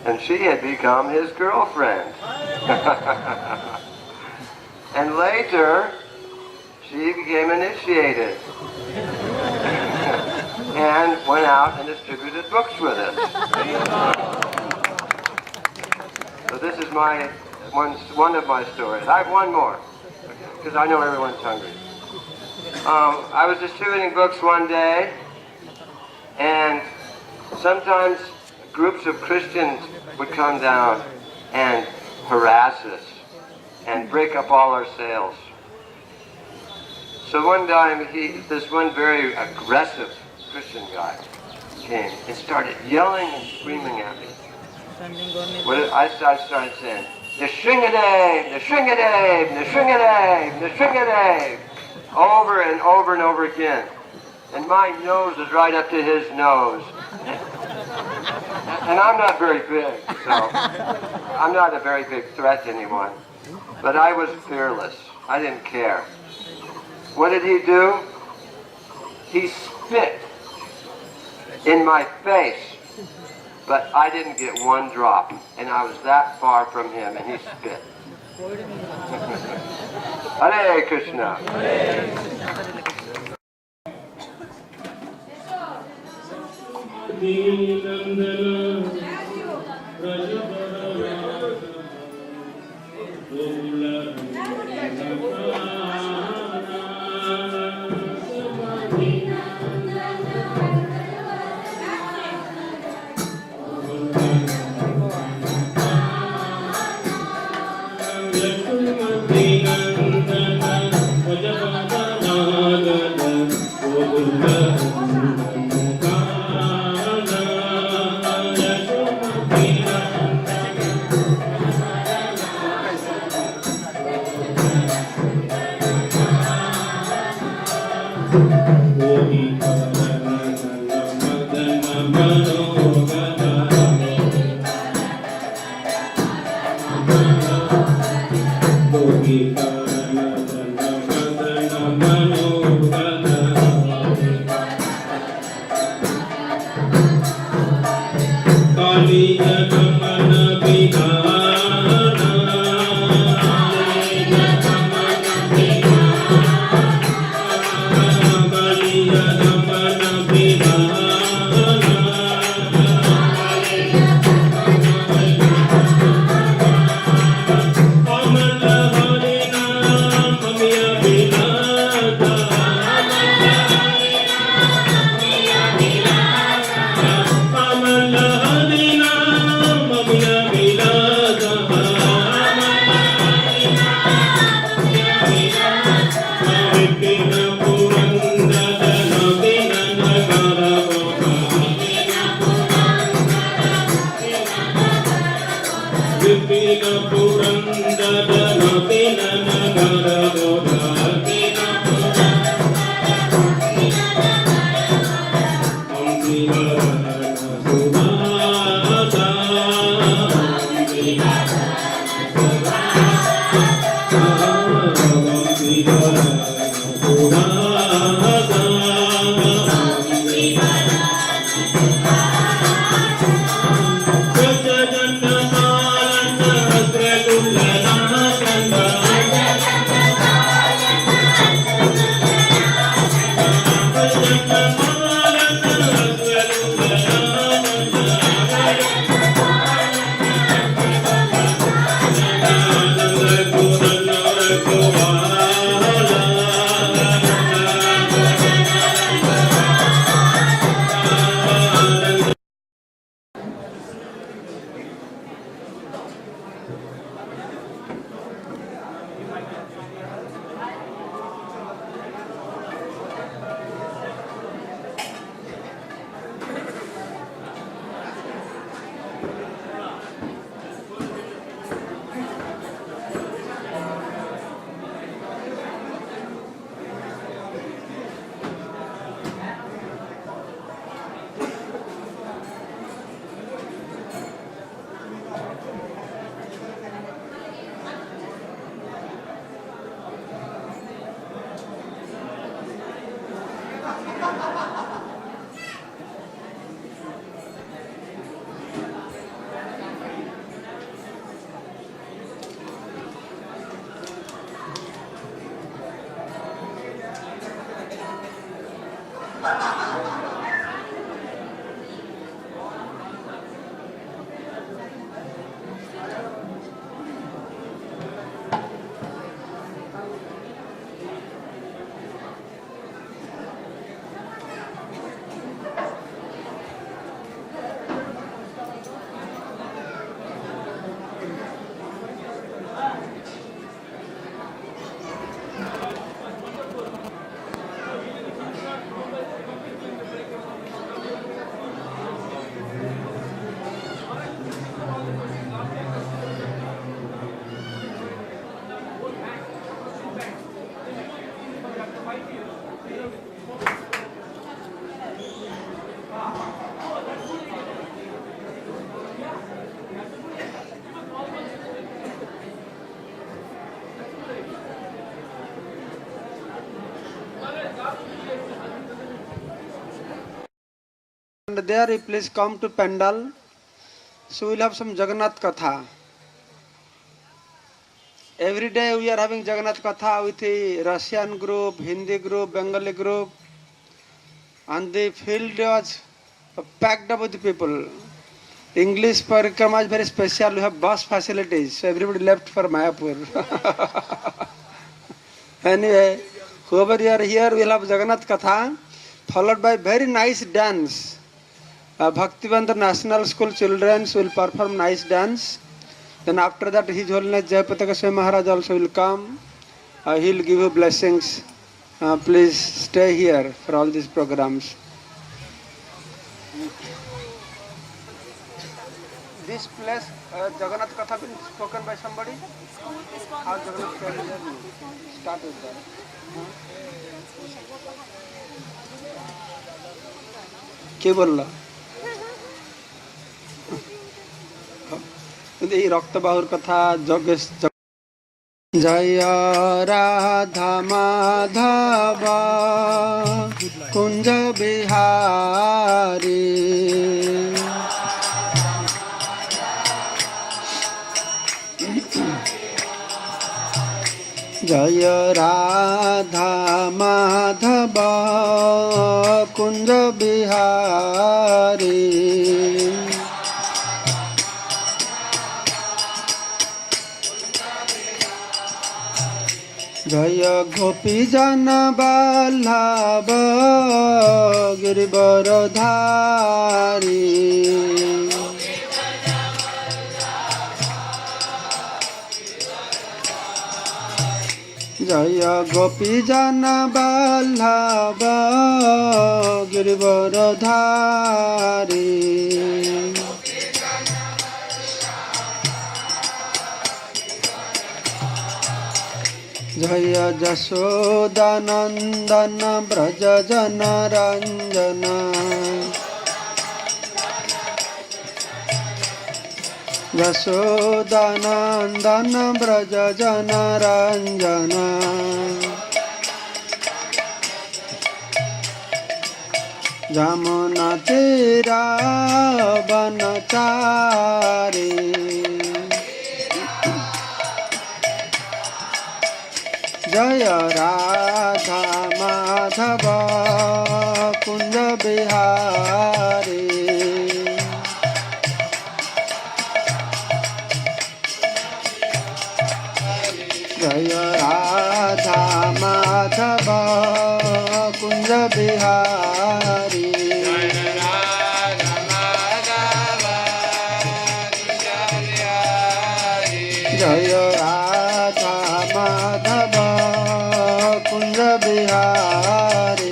And she had become his girlfriend. And later, she became initiated and went out and distributed books with us. So this is one of my stories. I have one more, because I know everyone's hungry. I was distributing books one day, and sometimes groups of Christians would come down and harass us and break up all our sales. So one time, this one very aggressive Christian guy came and started yelling and screaming at me. I started saying, "Nishingadave, Nishingadave, Nishingadave, Nishingadave," over and over and over again. And my nose was right up to his nose. And I'm not very big, so I'm not a very big threat to anyone. But I was fearless. I didn't care. What did he do? He spit in my face, but I didn't get one drop, and I was that far from him, and he spit. Hare Krishna. there you please come to Pandal. So we'll have some Jagannath Katha. Every day we are having Jagannath Katha with the Russian group, Hindi group, Bengali group, and the field was packed up with people. English parikrama is very special. We have bus facilities, so everybody left for Mayapur. Anyway, whoever you are here, we will have Jagannath Katha, followed by very nice dance. Bhaktivedanta National School children will perform nice dance. Then after that, His Holiness Jayapataka Swami Maharaj also will come. He will give you blessings. Please stay here for all these programs. This place, Jagannath Katha been spoken by somebody? How Jagannath Katha start with that? কে বললো? এই রক্তবাহুর কথা যোগেশ। জয় রাধা মাধব কুঞ্জ বিহারী জয় রাধা মাধব কুঞ্জ বিহারী জয় গোপী জন বল্লভ গিরিবরধারী জয় গোপী জন বল্লভ গিরিবরধারী জয় যশোদানন্দন ব্রজ জন রঞ্জন যশোদানন্দন ব্রজ জন রঞ্জন যমুনা তীরা বনচারী জয় রাধা মাধব কুঞ্জ বিহারী জয় রাধা মাধব কুঞ্জ বিহারী জয় রাধা মাধব কুঞ্জ বিহারী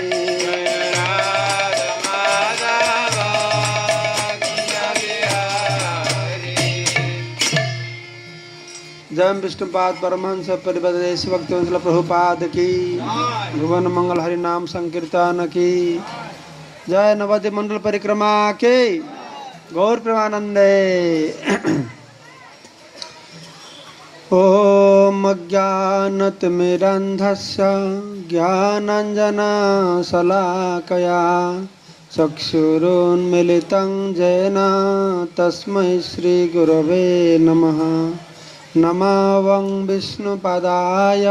जय विष्णुपाद परमहंस परिवदेश भक्तिवंशल प्रभुपाद की भुवन मंगल हरि नाम संकीर्तन की जय नवद्वीप मंडल परिक्रमा के गौर प्रेमानंदे। ओम अज्ञानतिमिरन्धस्य ज्ञानाञ्जनशलाकया चक्षुरुन्मीलितं येन तस्मै श्रीगुरवे नमः। नमः विष्णुपदाय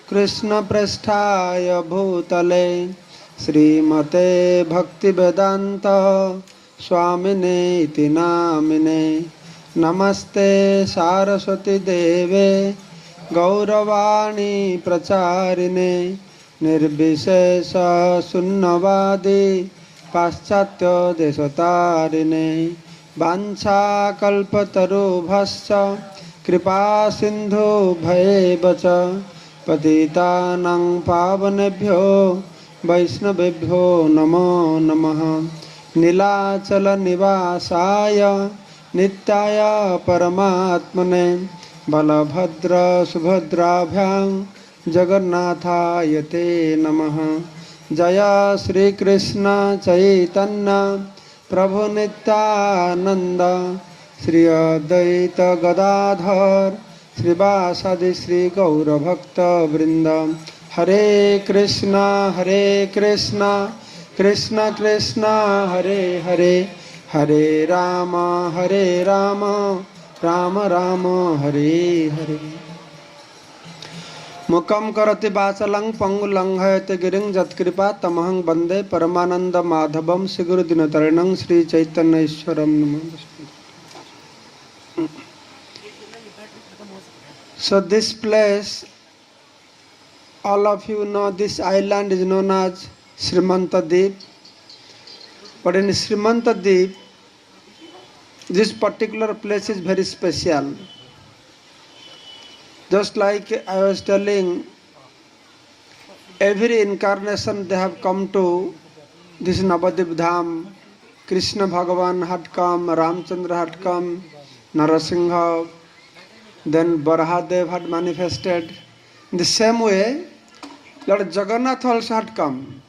कृष्णप्रेष्ठाय भूतले श्रीमते भक्तिवेदान्त स्वामिने इति नामिने। नमस्ते सारस्वती देवे गौरवाणी प्रचारिणे निर्विशेष शून्यवादी पाश्चात्य देशतारिणे। वाञ्छाकल्पतरुभ्यश्च कृपा सिन्धु भयेव च पतितानां पावनेभ्यो वैष्णवेभ्यो नमो नमः। नीलाचल निवासाय नित्याय परमात्मने बलभद्र सुभद्राभ्यां जगन्नाथाय ते नमः। जय श्री कृष्ण चैतन्य प्रभु नित्यानंद श्री अद्वैत गदाधर श्रीवासादि श्री गौरभक्त वृंद। हरे Krishna Krishna Krishna Hare Hare Hare Rama Rama Rama Hare Hare. Mukam karati vasalang pangulanghayate giring jatkripa tamahang bande paramananda madhavam siguru dinataranang Sri Chaitanya Ishwaram Namaste. So this place, all of you know, this island is known as Srimantadip. But in Srimantadip, this particular place is very special. Just like I was telling, every incarnation they have come to this Navadip Dham. Krishna Bhagavan had come, Ramchandra had come, Narasingha, then Barahadev had manifested. In the same way, Lord Jagannath also had come.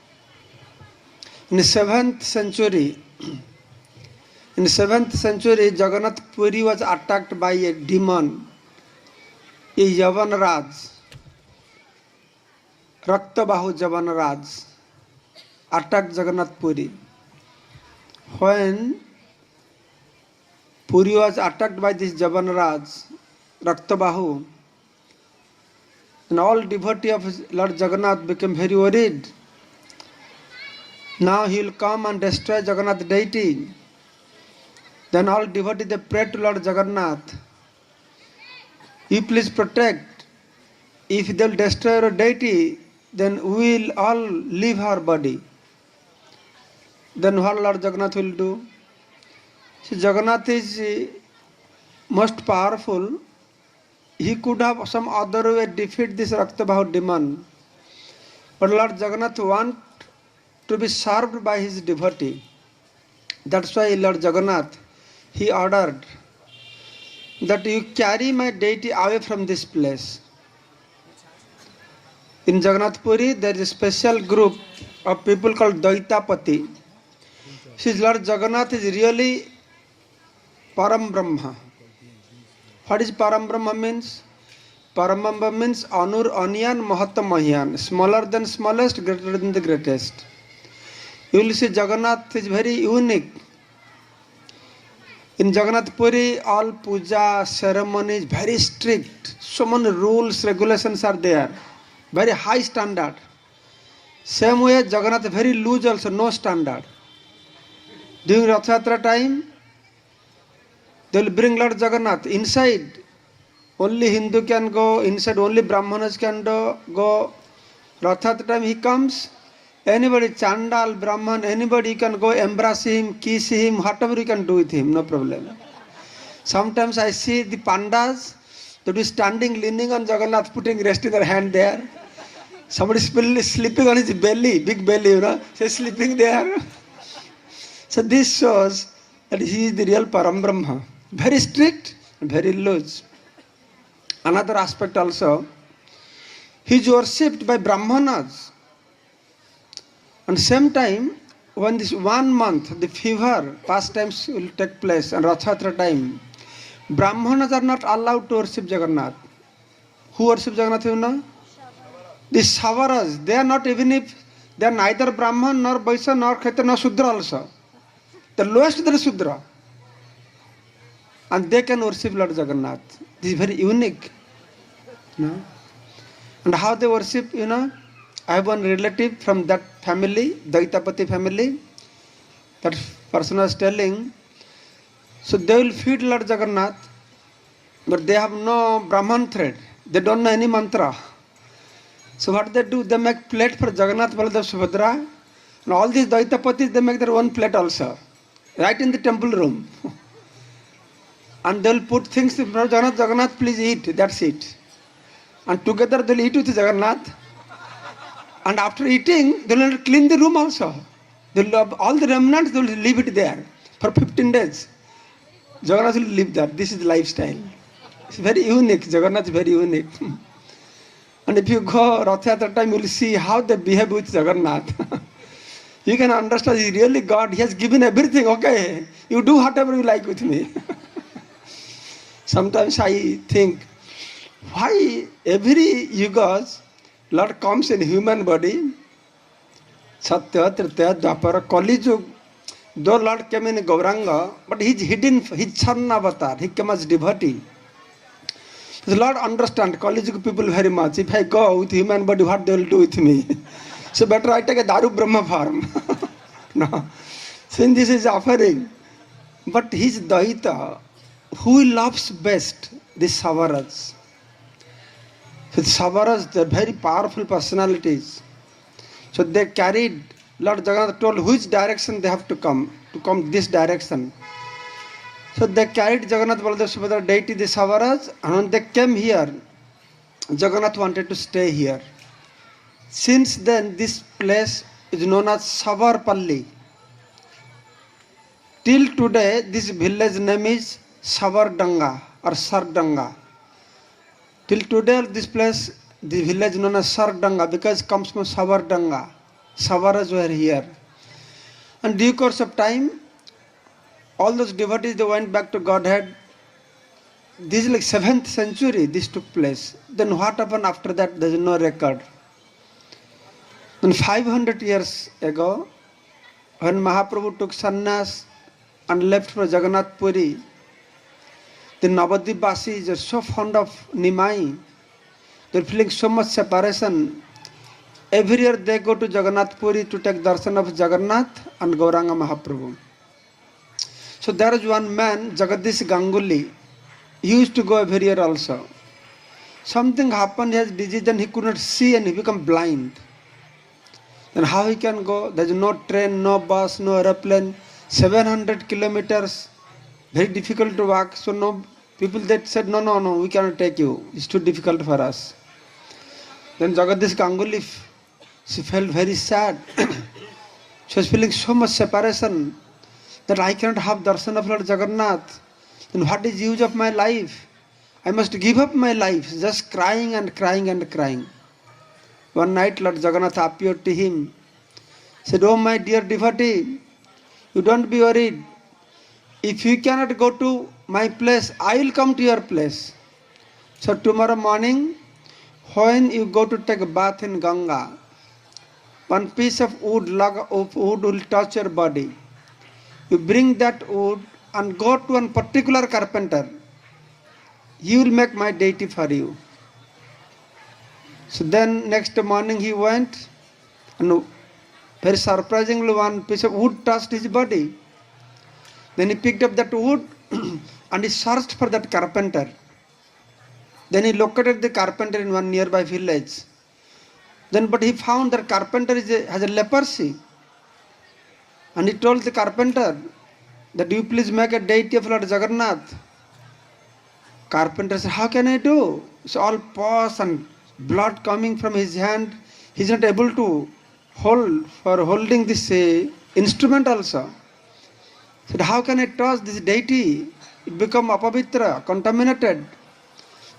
In the 7th century, Jagannath Puri was attacked by a demon, a Yavanraj, Raktabahu Yavanraj, attacked Jagannath Puri. When Puri was attacked by this Yavanraj, Raktabahu, and all devotees of Lord Jagannath became very worried. Now he will come and destroy Jagannath deity. Then all devotees they prayed to Lord Jagannath, you please protect. If they will destroy your deity, then we will all leave our body. Then what Lord Jagannath will do? See, Jagannath is most powerful. He could have some other way defeat this Raktabahu demon. But Lord Jagannath wants to be served by his devotee. That's why Lord Jagannath, he ordered that you carry my deity away from this place. In Jagannath Puri, there is a special group of people called Daitapati. Since Lord Jagannath is really Param Brahma. What is Param Brahma means? Param Brahma means Anur Anyan Mahatma Mahyan, smaller than smallest, greater than the greatest. You will see Jagannath is very unique. In Jagannath Puri, all puja ceremonies very strict. So many rules, regulations are there. Very high standard. Same way Jagannath very loose also, no standard. During Rath Yatra time, they will bring Lord Jagannath inside. Only Hindu can go, inside only Brahmanas can go. Rath Yatra time he comes. Anybody, Chandal, Brahman, anybody can go embrace him, kiss him, whatever you can do with him, no problem. Sometimes I see the pandas, they will be standing, leaning on Jagannath, putting rest in their hand there. Somebody is sleeping on his belly, big belly, you know, so sleeping there. So this shows that he is the real Param Brahma. Very strict and very loose. Another aspect also, he is worshipped by Brahmanas. And same time, when this 1 month, the fever pastimes will take place and Rath Yatra time, Brahmanas are not allowed to worship Jagannath. Who worship Jagannath, you know? The Savaras, they are not, even if they are neither Brahman nor Vaishya nor Kshatriya nor Shudra also. The lowest they are Shudra. And they can worship Lord Jagannath. This is very unique. No? And how they worship, you know? I have one relative from that family, Daitapati family. That person was telling, so they will feed Lord Jagannath, but they have no Brahman thread. They don't know any mantra. So what they do, they make plate for Jagannath, Baladev, Subhadra. And all these Daitapatis, they make their own plate also. Right in the temple room. And they will put things in front of Jagannath, please eat, that's it. And together they will eat with Jagannath. And after eating, they will clean the room also. They will have all the remnants, they will leave it there for 15 days. Jagannath will live there. This is the lifestyle. It's very unique. Jagannath is very unique. And if you go Rath Yatra time, you will see how they behave with Jagannath. You can understand he's really God. He has given everything. Okay, you do whatever you like with me. Sometimes I think, why every yugas Lord comes in human body Satya, Tritiya, Dwapara, Kali Yug. Though Lord came in Gauranga, but he's hidden, his son avatar, he came as devotee. The Lord understand Kali Yuga people very much. If I go with human body, what they will do with me? So better I take a Daru Brahma form. No. Since this is offering. But his Daita, who loves best? These Savaras. So the Savaras, they're very powerful personalities. So they carried, Lord Jagannath told which direction they have to come this direction. So they carried Jagannath Baladev Subhadra deity, the Savaras, and when they came here, Jagannath wanted to stay here. Since then, this place is known as Savarpalli. Till today, this village name is Savardanga or Sardanga. Till today, this place, the village known as Sardanga because it comes from Savardanga. Savaras were here. And due course of time, all those devotees, they went back to Godhead. This is like 7th century, this took place. Then what happened after that, there is no record. Then 500 years ago, when Mahaprabhu took sannyas and left for Jagannath Puri, the Navadvip Vasis are so fond of Nimai. They are feeling so much separation. Every year they go to Jagannath Puri to take darshan of Jagannath and Gauranga Mahaprabhu. So there is one man, Jagadish Ganguly. He used to go every year also. Something happened, he has disease and he could not see and he became blind. Then how he can go? There is no train, no bus, no aeroplane. 700 kilometers, very difficult to walk. So no people that said, no, we cannot take you. It's too difficult for us. Then Jagadish Ganguly, she felt very sad. She was feeling so much separation that I cannot have darshan of Lord Jagannath. Then what is the use of my life? I must give up my life, just crying and crying and crying. One night Lord Jagannath appeared to him, said, oh my dear devotee, you don't be worried. If you cannot go to my place, I will come to your place. So tomorrow morning, when you go to take a bath in Ganga, one piece of wood, log of wood will touch your body. You bring that wood and go to one particular carpenter. He will make my deity for you. So then next morning he went and very surprisingly one piece of wood touched his body. Then he picked up that wood and he searched for that carpenter. Then he located the carpenter in one nearby village. But he found that carpenter has a leprosy. And he told the carpenter that you please make a deity of Lord Jagannath. Carpenter said, how can I do? It's all pus and blood coming from his hand. He's not able to hold for holding this instrument also. Said, how can I touch this deity? It become apavitra, contaminated.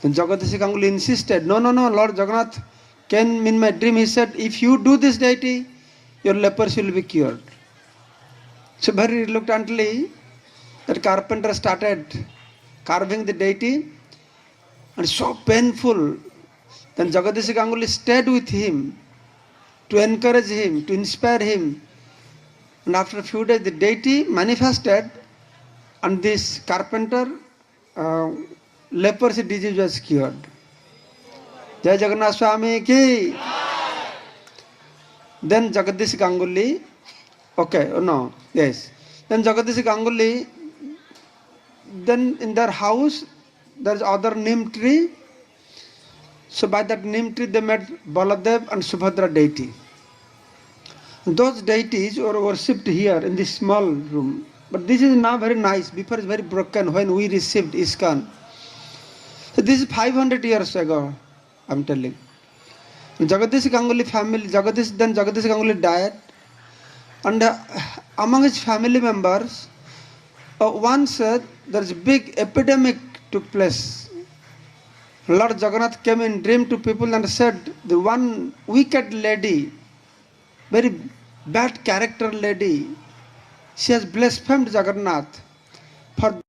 Then Jagadish Ganguly insisted, no, Lord Jagannath came in my dream. He said, if you do this deity, your leprosy will be cured. So very reluctantly, that carpenter started carving the deity, and so painful. Then Jagadish Ganguly stayed with him to encourage him, to inspire him. And after a few days, the deity manifested, and this carpenter leprosy disease was cured. Jai Jagannath Swami ki. Then Jagadish Ganguly, Then Jagadish Ganguly, then in their house, there is other neem tree. So by that neem tree, they made Baladev and Subhadra deity. Those deities were worshipped here in this small room. But this is now very nice. Before it's very broken when we received ISKCON. So this is 500 years ago, I'm telling. Jagadish Ganguly family, Jagadish Ganguly died. And among his family members, one said there is a big epidemic took place. Lord Jagannath came in dream to people and said, the one wicked lady, very bad character lady, she has blasphemed Jagannath. For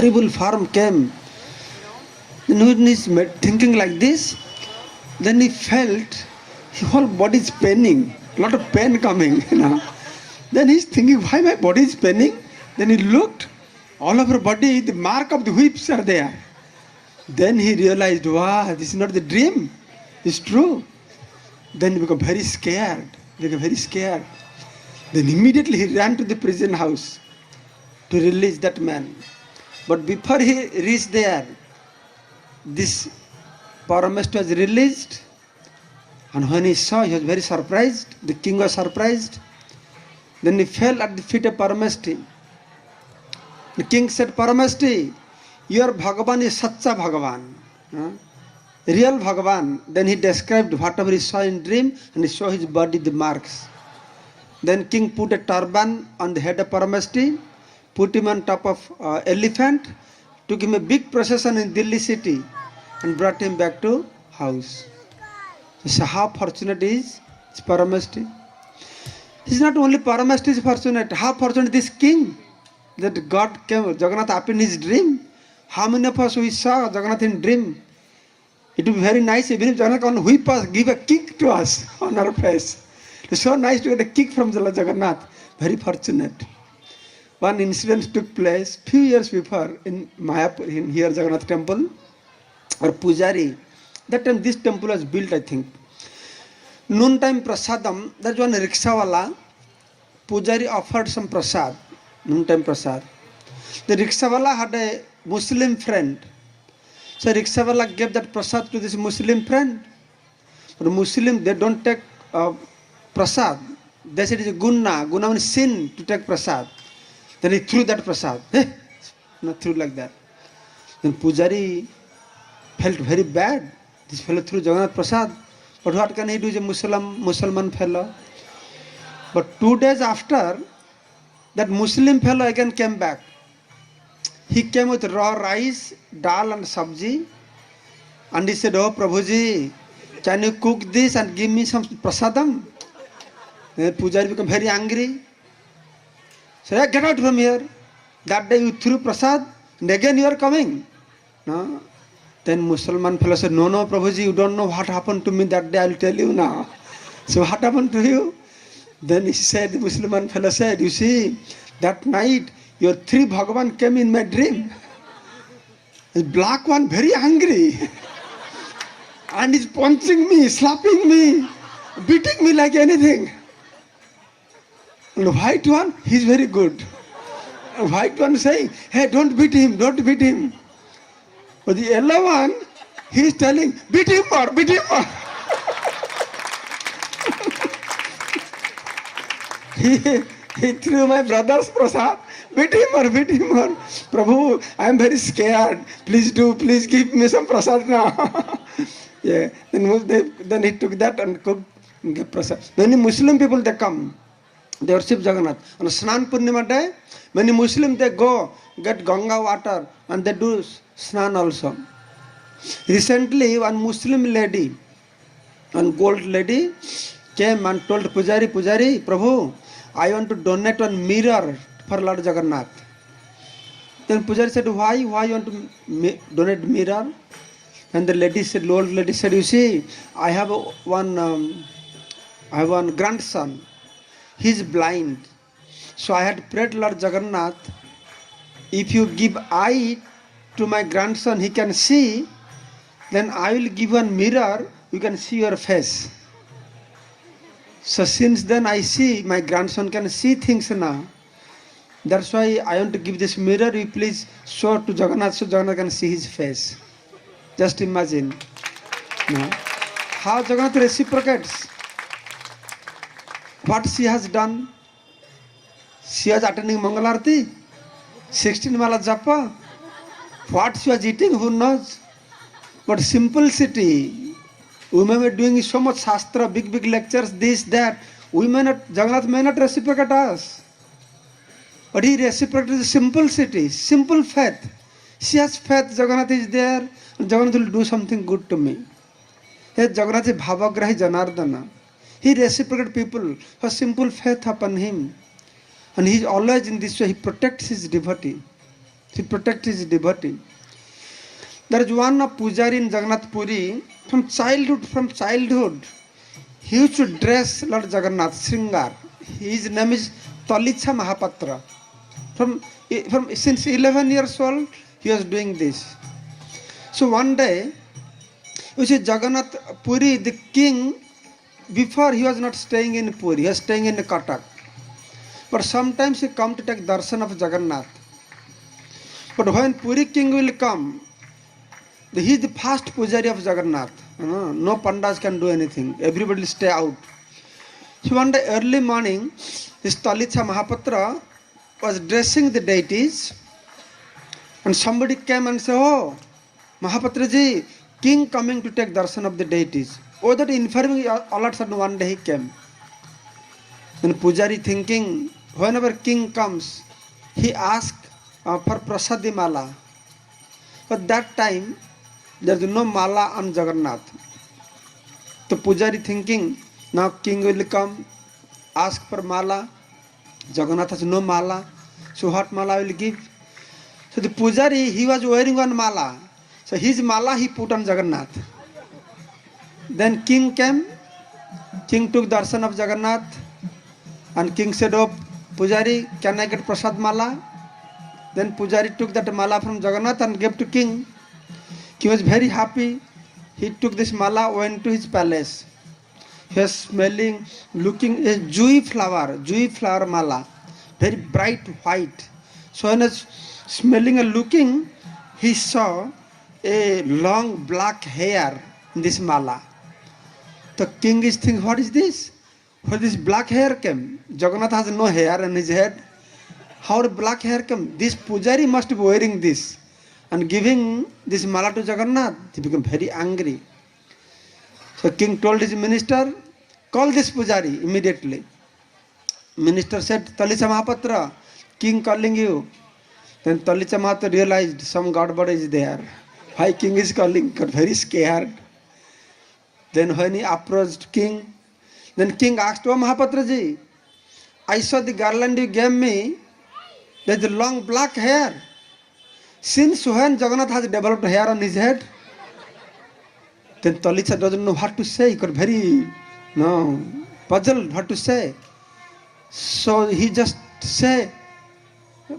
horrible form came. Then when he's thinking like this, then he felt his whole body is paining, lot of pain coming. Then he's thinking, why my body is paining? Then he looked, all over body, the mark of the whips are there. Then he realized, wow, this is not the dream, it's true. Then he became very scared, Then immediately he ran to the prison house to release that man. But before he reached there, this Paramest was released. And when he saw, he was very surprised. The king was surprised. Then he fell at the feet of Paramesti. The king said, Paramesti, your Bhagavan is Satcha Bhagavan. Real Bhagavan. Then he described whatever he saw in dream and he showed his body the marks. Then king put a turban on the head of Paramesti, put him on top of elephant, took him a big procession in Delhi city and brought him back to house. So how fortunate is Paramesti? It's not only Paramesti is fortunate. How fortunate this king that God came, Jagannath happened in his dream. How many of us we saw Jagannath in dream? It would be very nice even if Jagannath can whip us, give a kick to us on our face. It's so nice to get a kick from Jagannath. Very fortunate. One incident took place few years before in Mayapur, in here Jagannath temple, or Pujari. That time this temple was built, I think. Noontime prasadam, that's one rickshawala. Pujari offered some prasad, noontime prasad. The rickshawala had a Muslim friend. So rickshawala gave that prasad to this Muslim friend. But Muslim, they don't take prasad. They said it's a gunna. Gunna means sin to take prasad. Then he threw that prasad. Not threw like that. Then Pujari felt very bad. This fellow threw Jagannath prasad. But what can he do? He's a Muslim fellow. But 2 days after, that Muslim fellow again came back. He came with raw rice, dal and sabji. And he said, oh Prabhuji, can you cook this and give me some prasadam? Then Pujari became very angry. Said, hey, get out from here. That day you threw prasad and again you are coming. No? Then Muslim fellow said, no, Prabhuji, you don't know what happened to me that day, I will tell you now. So what happened to you? Then he said, the Muslim fellow said, you see, that night your 3 Bhagavan came in my dream. The black one very angry. And he's punching me, slapping me, beating me like anything. And the white one, he's very good. The white one saying, hey, don't beat him. But the yellow one, he's telling, beat him more. He threw my brother's prasad, beat him more. Prabhu, I am very scared. Please give me some prasad now. Yeah. Then he took that and cooked and gave prasad. Many Muslim people, they come. They worship Jagannath. On Snan Purnima day, many Muslims, they go get Ganga water and they do Snan also. Recently, one Muslim lady, one gold lady, came and told Pujari, Prabhu, I want to donate one mirror for Lord Jagannath. Then Pujari said, why you want to donate mirror? And the lady said, old lady said, you see, I have one grandson. He's blind. So I had prayed Lord Jagannath, if you give eye to my grandson, he can see, then I will give one mirror, you can see your face. So since then I see, my grandson can see things now. That's why I want to give this mirror, you please show to Jagannath so Jagannath can see his face. Just imagine. No? How Jagannath reciprocates. What she has done? She was attending Mangalarti, 16 Mala Japa. What she was eating, who knows? But simplicity. Women were doing so much Shastra, big lectures, this, that. Jagannath may not reciprocate us. But he reciprocated simplicity, simple faith. She has faith, Jagannath is there, and Jagannath will do something good to me. Hey, Jagannath is Bhavagrahi Janardana. He reciprocated people for simple faith upon him. And he is always in this way, he protects his devotee. to protect his devotee. There is one of Pujari in Jagannath Puri. From childhood, he used to dress Lord Jagannath, Sringar. His name is Talitsa Mahapatra. Since 11 years old, he was doing this. So one day, you see Jagannath Puri, the king, before he was not staying in Puri, he was staying in Cuttack. But sometimes he come to take darshan of Jagannath. But when Puri king will come, he is the first pujari of Jagannath. No pandas can do anything. Everybody will stay out. So one day early morning, this Talitsa Mahapatra was dressing the deities, and somebody came and said, "Oh, Mahapatraji, king coming to take darshan of the deities." Oh, that informing, all of a sudden one day he came. Then Pujari thinking, whenever king comes, he asks for prasadi mala. But that time, there is no mala on Jagannath. So Pujari thinking, now king will come, ask for mala. Jagannath has no mala. So what mala will give? So the Pujari, he was wearing one mala. So his mala he put on Jagannath. Then king came. King took darshan of Jagannath. And king said, "Oh, Pujari, can I get prasad mala?" Then Pujari took that mala from Jagannath and gave to king. He was very happy. He took this mala, went to his palace. He was smelling, looking a jui flower mala, very bright white. So when he was smelling and looking, he saw a long black hair in this mala. The king is thinking, what is this? Where this black hair came? Jagannath has no hair on his head. How black hair came? This Pujari must be wearing this and giving this mala to Jagannath. He became very angry. So king told his minister, "Call this Pujari immediately." Minister said, "Talitsa Mahapatra, king calling you." Then Talitsa Mahapatra realized some gadbada is there. Why king is calling? Got very scared. Then when he approached king, then king asked, "Oh Mahapatraji, I saw the garland you gave me. There's a long black hair. Since when Jagannath has developed hair on his head?" Then Talitsa doesn't know what to say. He got very puzzled what to say. So he just said,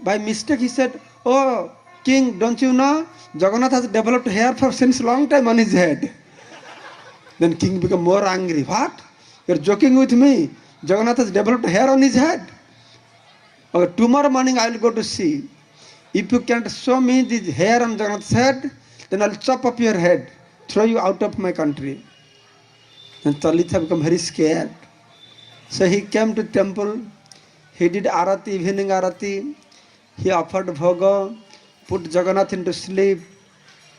by mistake he said, "Oh king, don't you know Jagannath has developed hair for since long time on his head." Then king became more angry. "What? You're joking with me? Jagannath has developed hair on his head. Okay, tomorrow morning I will go to see. If you can't show me the hair on Jagannath's head, then I'll chop up your head, throw you out of my country." Then Talitsa became very scared. So he came to temple. He did arati, evening arati. He offered bhoga, put Jagannath into sleep.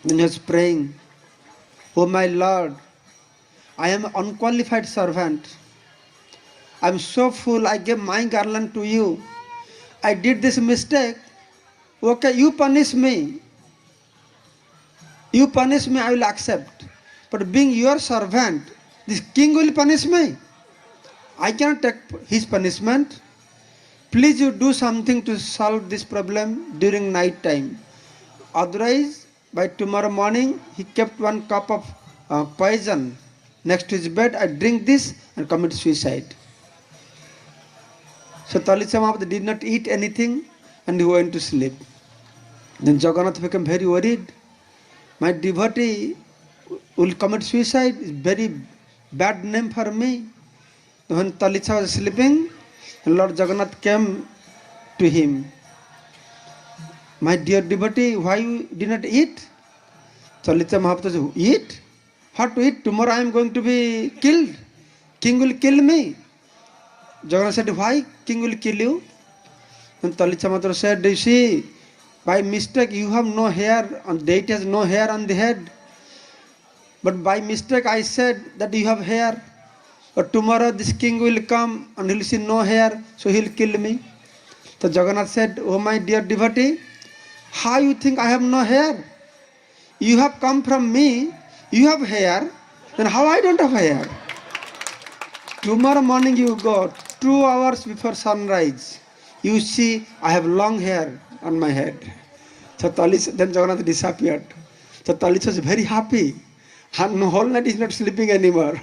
Then he was praying, "Oh my Lord, I am an unqualified servant. I am so full, I gave my garland to you. I did this mistake. Okay, you punish me. You punish me, I will accept. But being your servant, this king will punish me. I cannot take his punishment. Please you do something to solve this problem during night time. Otherwise, by tomorrow morning, he kept one cup of poison next to his bed. I drink this and commit suicide." So Talitsa Mahapatra did not eat anything and he went to sleep. Then Jagannath became very worried. My devotee will commit suicide. It's very bad name for me. When Talitsa was sleeping, Lord Jagannath came to him. "My dear devotee, why you did not eat?" Talitsa Mahapatra said, "Eat? What to eat? Tomorrow I am going to be killed. King will kill me." Jagannath said, "Why king will kill you?" Then Talitsa Mahapatra said, "You see, by mistake you have no hair, and deity has no hair on the head. But by mistake I said that you have hair. But tomorrow this king will come and he will see no hair, so he will kill me." So Jagannath said, "Oh my dear devotee, how you think I have no hair? You have come from me, you have hair, then how I don't have hair? Tomorrow morning you go 2 hours before sunrise, you see I have long hair on my head. So then Jagannath disappeared. So Talis was very happy. And the whole night he's not sleeping anymore.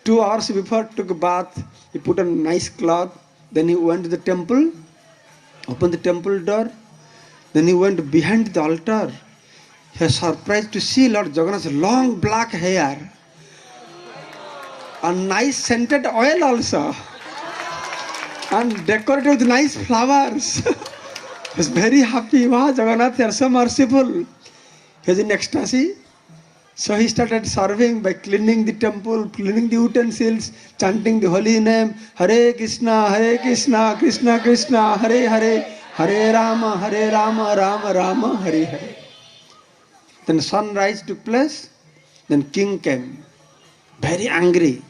2 hours before took a bath, he put on a nice cloth. Then he went to the temple, opened the temple door. Then he went behind the altar. He was surprised to see Lord Jagannath's long black hair. A nice scented oil also. And decorated with nice flowers. He was very happy. Wow, Jagannath, you are so merciful. He was in ecstasy. So he started serving by cleaning the temple, cleaning the utensils, chanting the holy name, Hare Krishna, Krishna Krishna, Hare Hare, Hare Rama, Rama Rama, Hare Hare. Then sunrise took place. Then king came, very angry.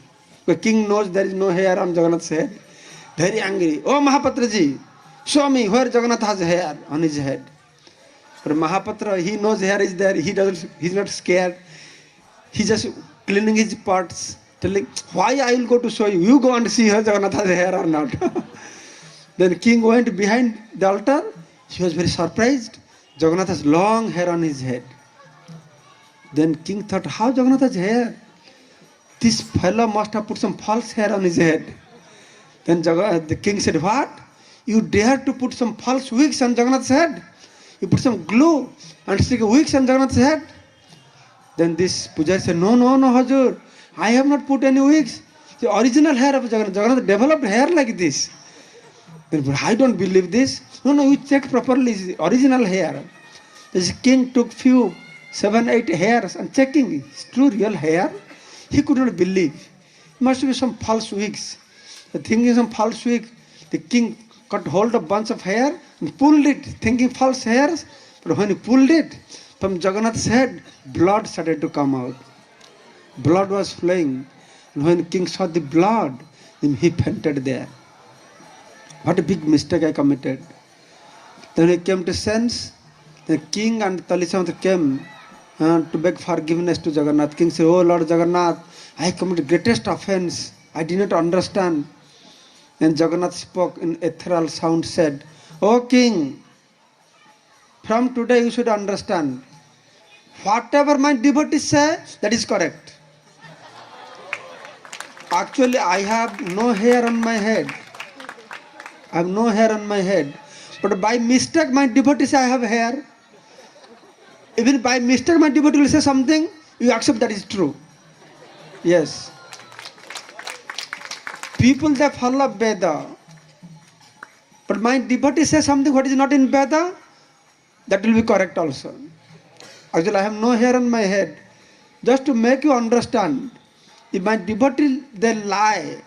The king knows there is no hair on Jagannath's head. Very angry. Oh Mahapatraji, show me where Jagannath has hair on his head. But Mahapatra, he knows hair is there. He's not scared. He's just cleaning his parts, telling, why I will go to show you? You go and see whether Jagannath has hair or not. Then king went behind the altar. He was very surprised. Jagannath has long hair on his head. Then king thought, how Jagannath has hair? This fellow must have put some false hair on his head. Then the king said, what? You dare to put some false wigs on Jagannath's head? You put some glue and stick wigs on Jagannath's head? Then this Pujari said, no, Hajur, I have not put any wigs. The original hair of Jagannath, Jagannath developed hair like this. Then, but I don't believe this. No, you check properly, it's the original hair. This king took 7, 8 hairs and checking, it's true real hair. He could not believe. It must be some false wigs. The thinking some false wig, the king got hold of a bunch of hair and pulled it, thinking false hairs. But when he pulled it, from Jagannath's head, blood started to come out. Blood was flowing. And when the king saw the blood, then he fainted there. What a big mistake I committed. Then he came to sense. The king and Talisamata came to beg forgiveness to Jagannath. King said, oh Lord Jagannath, I committed greatest offense. I did not understand. And Jagannath spoke in ethereal sound, said, O king, from today you should understand. Whatever my devotees say, that is correct. Actually, I have no hair on my head. I have no hair on my head. But by mistake, my devotees say I have hair. Even by mistake, my devotee will say something, you accept that is true. Yes. People, they follow Veda. But my devotee says something what is not in Veda, that will be correct also. Actually, I have no hair on my head. Just to make you understand, if my devotee, they lie,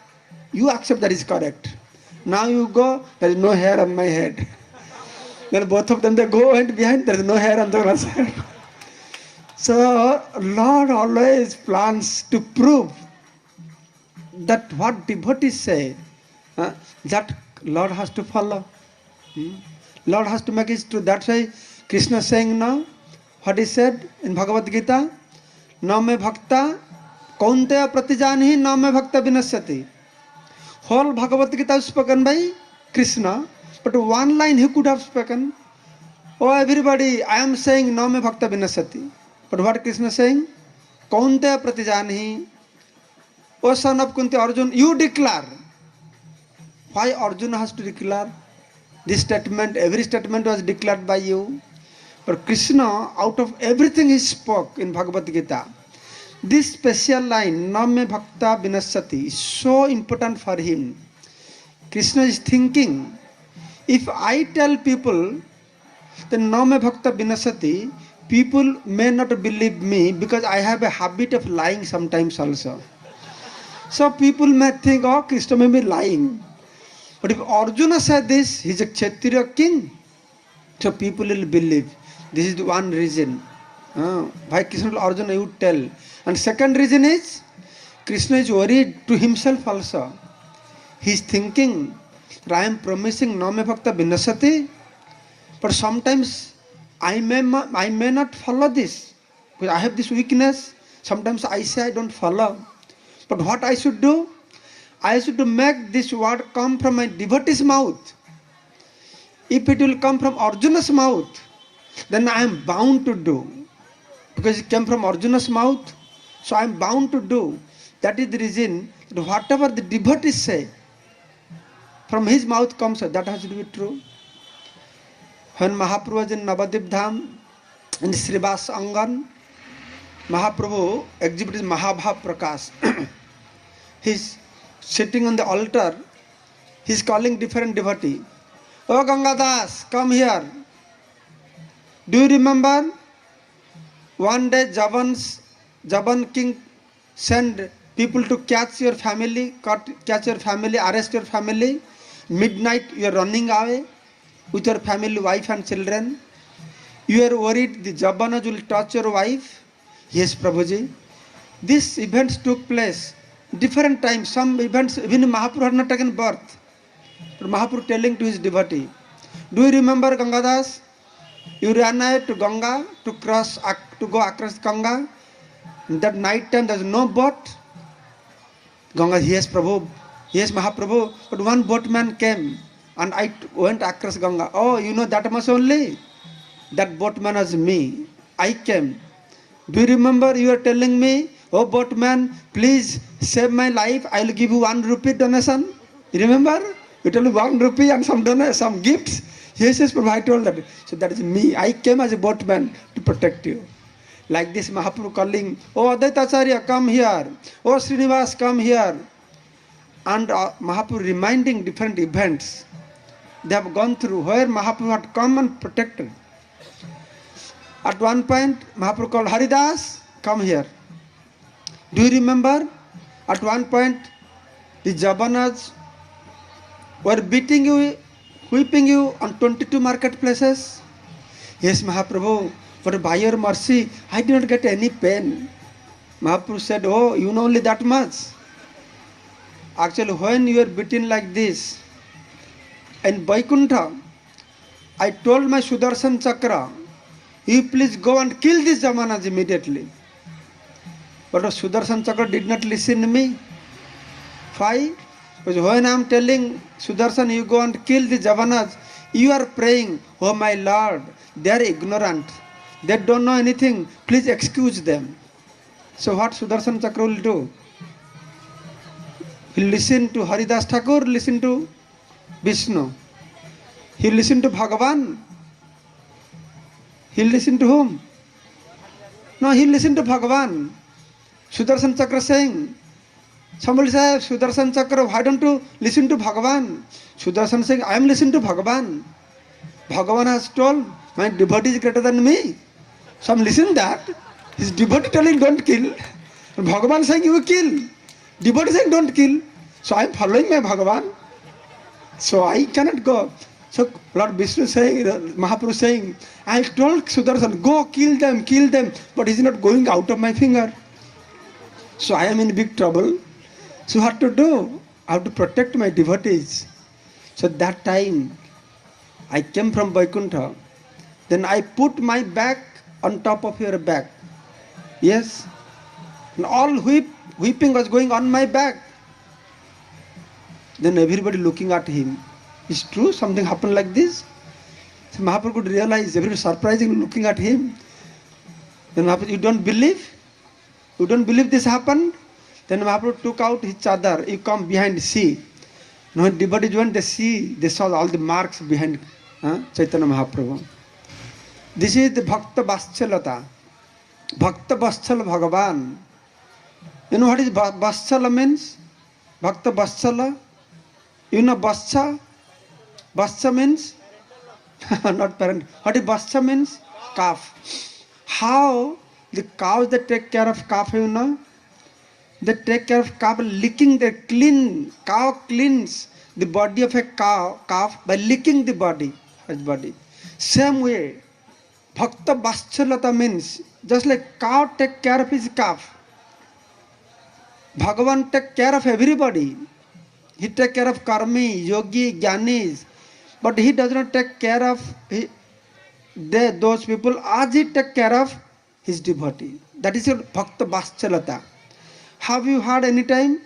you accept that is correct. Now you go, there is no hair on my head. Then both of them, they go and behind, there is no hair on the other side. So, Lord always plans to prove that what devotees say, that Lord has to follow. Lord has to make it true. That's why Krishna is saying now, what he said in Bhagavad Gita, Na me bhakta kaunteya pratijanihi na me bhakta vinasyati. Whole Bhagavad Gita is spoken by Krishna, but one line he could have spoken. Oh everybody, I am saying na me bhakta vinasyati. But what Krishna is saying? Kaunteya pratijanihi. O son of Kunti Arjun, you declare. Why Arjuna has to declare? This statement, every statement was declared by you. But Krishna, out of everything he spoke in Bhagavad Gita, this special line, Name Bhakta Vinasyati, is so important for him. Krishna is thinking, if I tell people that Name Bhakta Vinasyati, people may not believe me because I have a habit of lying sometimes also. So people may think, oh, Krishna may be lying. But if Arjuna said this, he is a Kshatriya king. So people will believe. This is the one reason. Why Krishna Arjuna would tell. And second reason is, Krishna is worried to himself also. He is thinking, I am promising Name Bhakta Vinasyati, but sometimes I may not follow this. Because I have this weakness. Sometimes I say I don't follow. But what I should do? I should make this word come from my devotee's mouth. If it will come from Arjuna's mouth, then I am bound to do. Because it came from Arjuna's mouth, so I am bound to do. That is the reason that whatever the devotees say, from his mouth comes, that has to be true. When Mahaprabhu was in Navadip Dham, in Srivas Angan, Mahaprabhu exhibited Mahabhav Prakash. He's sitting on the altar, he's calling different devotee. Oh Gangadas, come here. Do you remember? One day Javan king sent people to catch your family, arrest your family. Midnight you are running away with your family, wife and children. You are worried the Javanas will touch your wife. Yes, Prabhuji. These events took place different times. Some events even Mahaprabhu had not taken birth. But Mahaprabhu telling to his devotee, do you remember Gangadas? You ran away to Ganga to go across Ganga. In that night time there is no boat. Ganga, yes, Prabhu. Yes, Mahaprabhu. But one boatman came and I went across Ganga. Oh, you know that much only? That boatman was me. I came. Do you remember you are telling me, oh boatman, please save my life. I will give you 1 rupee donation. You remember? You told me 1 rupee and some gifts. Yes, Prabhu, I told that. So that is me. I came as a boatman to protect you. Like this Mahaprabhu calling, oh Advaitacharya, come here. Oh Srinivas, come here. And Mahaprabhu reminding different events they have gone through where Mahaprabhu had come and protected. At one point, Mahaprabhu called Haridas, come here. Do you remember? At one point, the Javanas were beating you, whipping you on 22 marketplaces. Yes, Mahaprabhu, but by your mercy, I did not get any pain. Mahaprabhu said, oh, you know only that much. Actually, when you are beaten like this, in Vaikuntha, I told my Sudarshan Chakra, you please go and kill these Javanas immediately. But Sudarshan Chakra did not listen to me. Why? Because when I am telling Sudarshan, you go and kill the Javanas, you are praying, oh my Lord, they are ignorant. They don't know anything. Please excuse them. So what Sudarshan Chakra will do? He will listen to Haridas Thakur, listen to Vishnu. He will listen to Bhagavan. He will listen to whom? No, he will listen to Bhagavan. Sudarshan Chakra saying, somebody says, Sudarshan Chakra, why don't you listen to Bhagavan? Sudarshan saying, I am listening to Bhagavan. Bhagavan has told, my devotee is greater than me. So I am listening that. His devotee telling, don't kill. And Bhagavan saying, you will kill. Devotee saying, don't kill. So I am following my Bhagavan. So I cannot go. So Lord Vishnu saying, Mahaprabhu saying, I told Sudarshan, go kill them, but he is not going out of my finger. So I am in big trouble. So what to do? I have to protect my devotees. So that time, I came from Vaikuntha. Then I put my back on top of your back. Yes. And all whipping was going on my back. Then everybody looking at him. It's true, something happened like this. So Mahaprabhu could realize, everybody surprising looking at him. Then Mahaprabhu, you don't believe? You don't believe this happened? Then Mahaprabhu took out his chadar. You come behind, see. Now when devotees went, they saw all the marks behind Chaitanya Mahaprabhu. This is the Bhakta Vaschalata. Bhakta Vaschala Bhagavan. You know what is Vaschala means? Bhakta Vaschala. You know Vascha? Vascha means? Not parent. What is Vascha means? Calf. How the cows that take care of calf, you know? They take care of calf licking the cow cleans the body of a calf by licking the body, his body. Same way, Bhakta Vaschalata means just like cow take care of his calf. Bhagavan take care of everybody. He take care of karmi, yogi, jnanis, but he does not take care of those people as he take care of his devotee. That is your Bhakta Vaschalata. Have you heard any time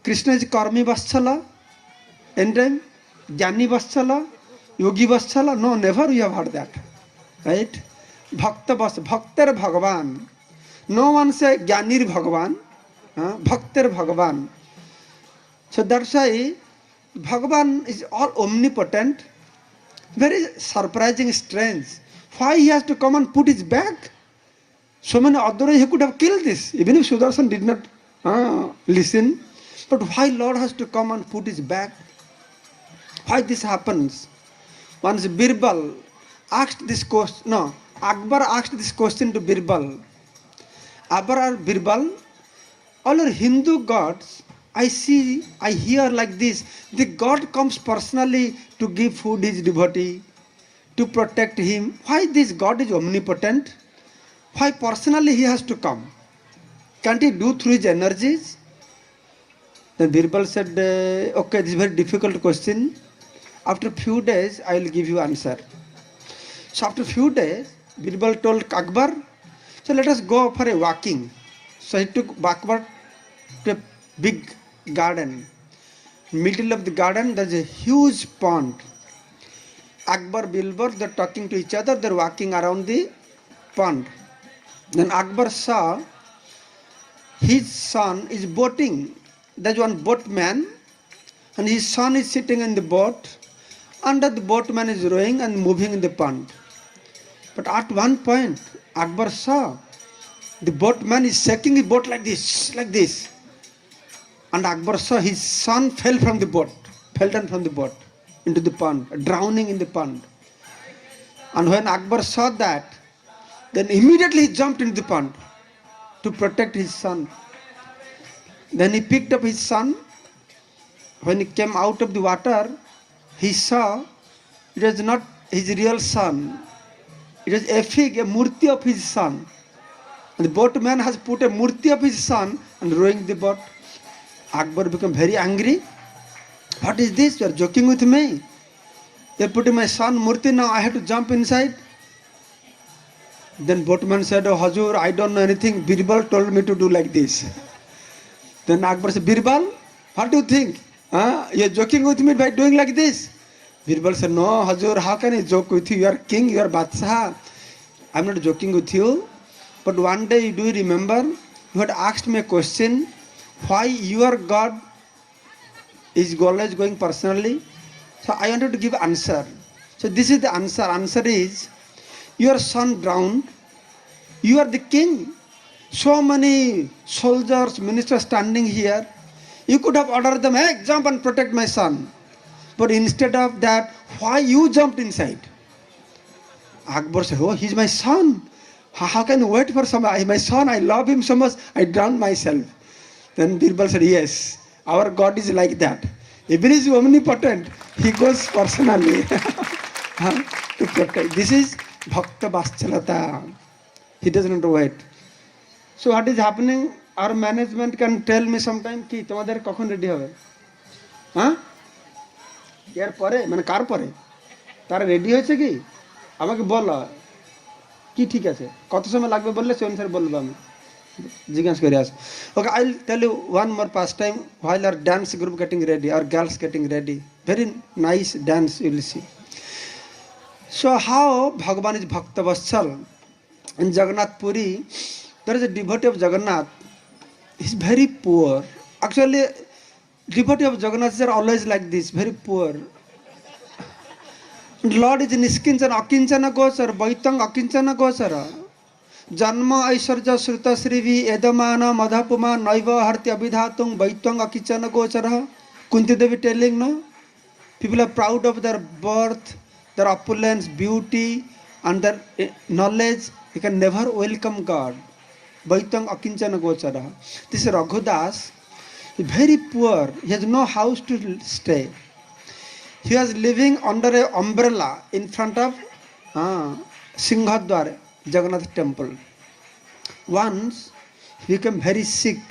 Krishna is Karmi Vaschala? Any time? Jnani Vaschala? Yogi Vaschala? No, never you have heard that. Right? भक्त बस भक्तर भगवान. No one say Jnanir Bhagavan, Bhaktar Bhagavan. So that's why Bhagavan is all omnipotent. Very surprising, strange. Why he has to come and put his back? So many otherwise he could have killed this, even if Sudarshan did not listen. But why Lord has to come and put his back? Why this happens? Once Birbal asked this question, no, Akbar asked this question to Birbal. Akbar or Birbal, all our Hindu gods, I hear like this, the God comes personally to give food his devotee, to protect him. Why this God is omnipotent? Why personally he has to come? Can't he do through his energies? Then Birbal said, okay, this is a very difficult question. After a few days, I will give you answer. So after a few days, Birbal told Akbar, so let us go for a walking. So he took Akbar to a big garden. Middle of the garden, there is a huge pond. Akbar, Birbal, they are talking to each other, they are walking around the pond. Then Akbar saw his son is boating. There is one boatman and his son is sitting in the boat. Under the boatman is rowing and moving in the pond. But at one point, Akbar saw the boatman is shaking the boat like this. And Akbar saw his son fell down from the boat into the pond, drowning in the pond. And when Akbar saw that, then immediately he jumped into the pond to protect his son. Then he picked up his son. When he came out of the water, he saw it was not his real son. It was a fig, a murti of his son. And the boatman has put a murti of his son and rowing the boat. Akbar became very angry. What is this? You are joking with me. They are putting my son murti, now I have to jump inside. Then boatman said, oh Hazur, I don't know anything. Birbal told me to do like this. Then Akbar said, Birbal, what do you think? You are joking with me by doing like this? Birbal said, no Hazur, how can I joke with you? You are king, you are Badshah. I am not joking with you. But one day, do you remember, you had asked me a question, why your God is always going personally? So I wanted to give answer. So this is the answer. Answer is, your son drowned, you are the king. So many soldiers, ministers standing here. You could have ordered them, hey, jump and protect my son. But instead of that, why you jumped inside? Akbar said, oh, he's my son. How can I wait for somebody? My son, I love him so much, I drowned myself. Then Birbal said, yes, our God is like that. Even is omnipotent, he goes personally to protect. This is Bhakta Vaschalata. He does not wait. So what is happening? Our management can tell me sometime ki তোমাদের কখন ready হবে? এর পরে মানে কার পরে? তারা ready হয়েছে কি? আমাকে বলো কি ঠিক আছে? কত সময় লাগবে বললে সেই অনুসারে বলবো আমি। জিজ্ঞাসা করে আসো। Okay, I'll tell you one more pastime while our dance group getting ready, our girls getting ready. Very nice dance you will see. So how Bhagavan is Bhakta Vatsal? In Jagannath Puri, there is a devotee of Jagannath. He's very poor. Actually, devotee of Jagannath are always like this, very poor. Lord is Niskinchana, Akinchana Gosara, Vaitang Akinchana Gosara. Janma Aishwarja Sruta Srivi Edamana Madhapuma Naiva Harti Abhidhatung Vaitang Akinchana Gosara. Kunti Devi telling, no? People are proud of their birth, their opulence, beauty, and their knowledge. You can never welcome God. Vaitang Akinchana Gochara. This Raghudas is very poor. He has no house to stay. He was living under an umbrella in front of Singhadwar, Jagannath temple. Once he became very sick.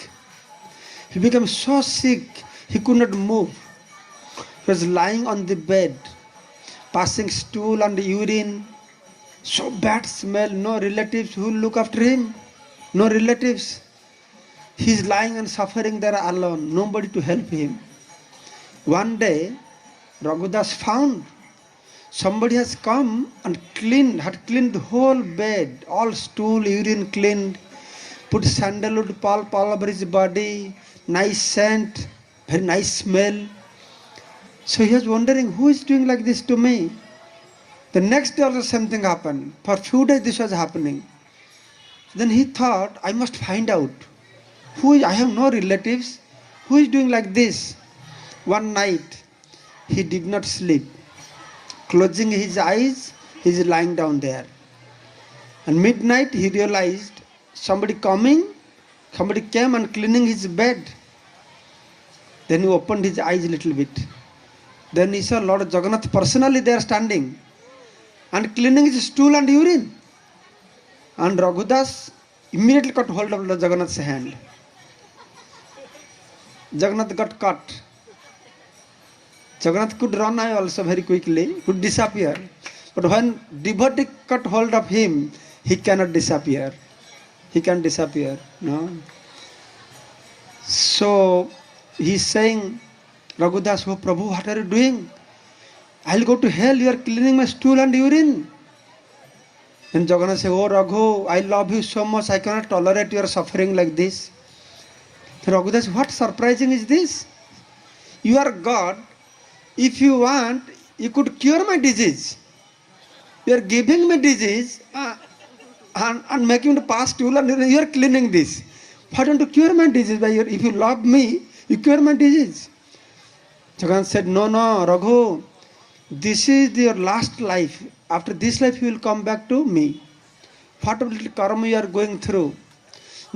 He became so sick he could not move. He was lying on the bed, passing stool and urine. So bad smell, no relatives who look after him. No relatives. He is lying and suffering there alone. Nobody to help him. One day, Raghudas found Somebody has come and had cleaned the whole bed, all stool, urine cleaned, put sandalwood all over his body, nice scent, very nice smell. So he was wondering, who is doing like this to me? The next day also something happened. For few days this was happening. Then he thought, I must find out. I have no relatives. Who is doing like this? One night, he did not sleep. Closing his eyes, he is lying down there. And midnight, he realized somebody came and cleaning his bed. Then he opened his eyes a little bit. Then he saw Lord Jagannath personally there standing and cleaning his stool and urine. And Raghudas immediately got hold of Lord Jagannath's hand. Jagannath got caught. Jagannath could run away also very quickly, could disappear. But when devotee got hold of him, he cannot disappear. He can disappear. No. So he's saying, Raghudas, oh Prabhu, what are you doing? I'll go to hell, you are cleaning my stool and urine. And Jagannath said, oh Raghu, I love you so much, I cannot tolerate your suffering like this. So Raghudas, what surprising is this? You are God. If you want, you could cure my disease. You are giving me disease and making me pass stool and you are cleaning this. Why don't you cure my disease? If you love me, you cure my disease. Jagannath said, no, Raghu, this is your last life. After this life, you will come back to me. What little karma you are going through.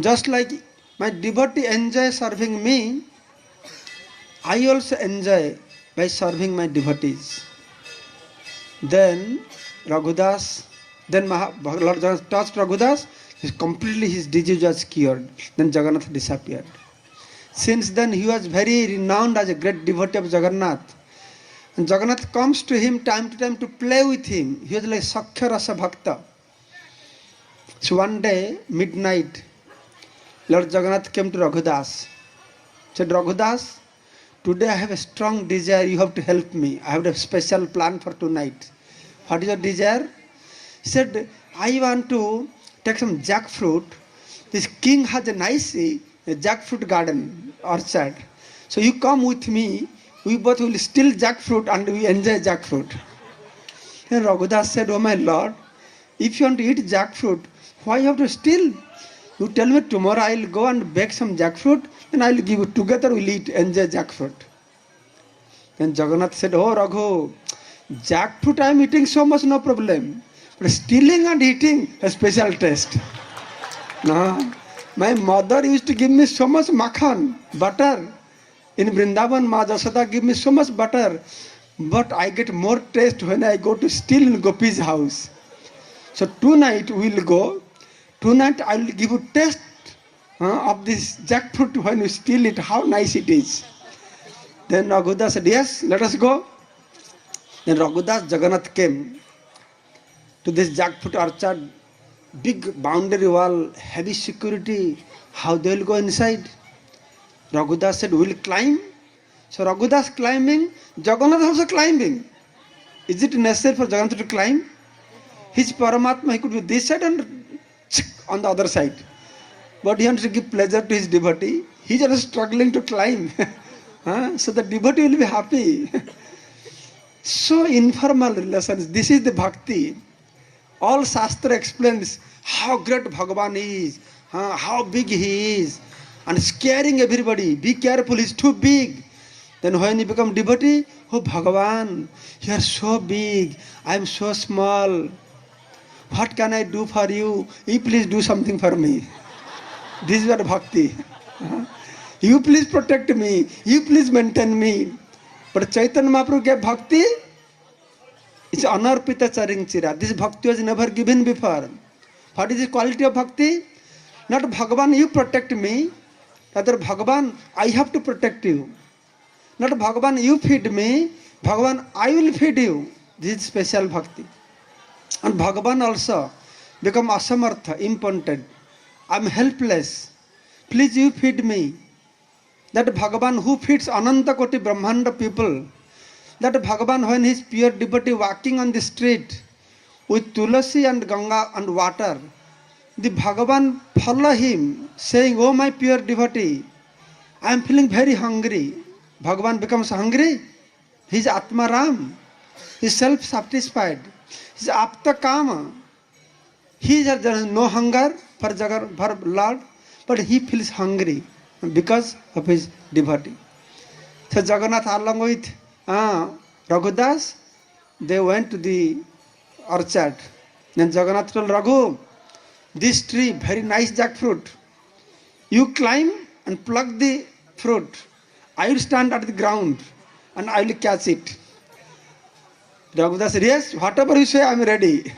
Just like my devotee enjoy serving me, I also enjoy by serving my devotees. Then Lord Jagannath touched Raghudas, completely his disease was cured. Then Jagannath disappeared. Since then he was very renowned as a great devotee of Jagannath. And Jagannath comes to him time to time to play with him. He was like Sakhya Rasa Bhakta. So one day, midnight, Lord Jagannath came to Raghudas. Said, Raghudas, today I have a strong desire, you have to help me. I have a special plan for tonight. What is your desire? He said, I want to take some jackfruit. This king has a nice jackfruit garden, orchard. So you come with me, we both will steal jackfruit and we enjoy jackfruit. Then Raghudas said, oh my Lord, if you want to eat jackfruit, why you have to steal? You tell me tomorrow I will go and bake some jackfruit, then I will give you together, we'll eat, enjoy jackfruit. Then Jagannath said, oh Raghu, jackfruit I am eating so much, no problem. But stealing and eating, a special taste. No, my mother used to give me so much makhan, butter. In Vrindavan, Ma Jashoda give me so much butter. But I get more taste when I go to steal in Gopi's house. So tonight we will go. Tonight I will give you taste of this jackfruit when you steal it, how nice it is. Then Raghudas said, yes, let us go. Then Raghudas, Jagannath came to this jackfruit orchard, big boundary wall, heavy security. How they will go inside? Raghudas said, we will climb. So Raghudas climbing, Jagannath also climbing. Is it necessary for Jagannath to climb? His Paramatma, he could be this side and on the other side. But he wants to give pleasure to his devotee. He is just struggling to climb. So the devotee will be happy. So informal relations. This is the bhakti. All Shastra explains how great Bhagavan is, how big he is, and scaring everybody. Be careful, he's too big. Then when you become devotee, oh Bhagavan, you are so big, I am so small. What can I do for you? You please do something for me. This is your bhakti. You please protect me. You please maintain me. But Chaitanya Mahaprabhu gave bhakti. It's anarpita charing chira. This bhakti was never given before. What is the quality of bhakti? Not Bhagavan, you protect me. Rather, Bhagavan, I have to protect you. Not Bhagavan, you feed me. Bhagavan, I will feed you. This is special bhakti. And Bhagavan also become asamartha, impotent. I am helpless. Please you feed me. That Bhagavan who feeds Ananta Koti Brahmanda people, that Bhagavan, when his pure devotee walking on the street with tulasi and Ganga and water, the Bhagavan follow him saying, "Oh my pure devotee, I am feeling very hungry." Bhagavan becomes hungry. He is Atma Ram. He is self-satisfied. He is Apta Kama. There is no hunger for Lord, but he feels hungry because of his devotee. So Jagannath along with Raghudas, they went to the orchard. Then Jagannath told Raghu, "This tree, very nice jackfruit. You climb and pluck the fruit. I will stand at the ground and I will catch it." Raghudas said, "Yes, whatever you say, I am ready."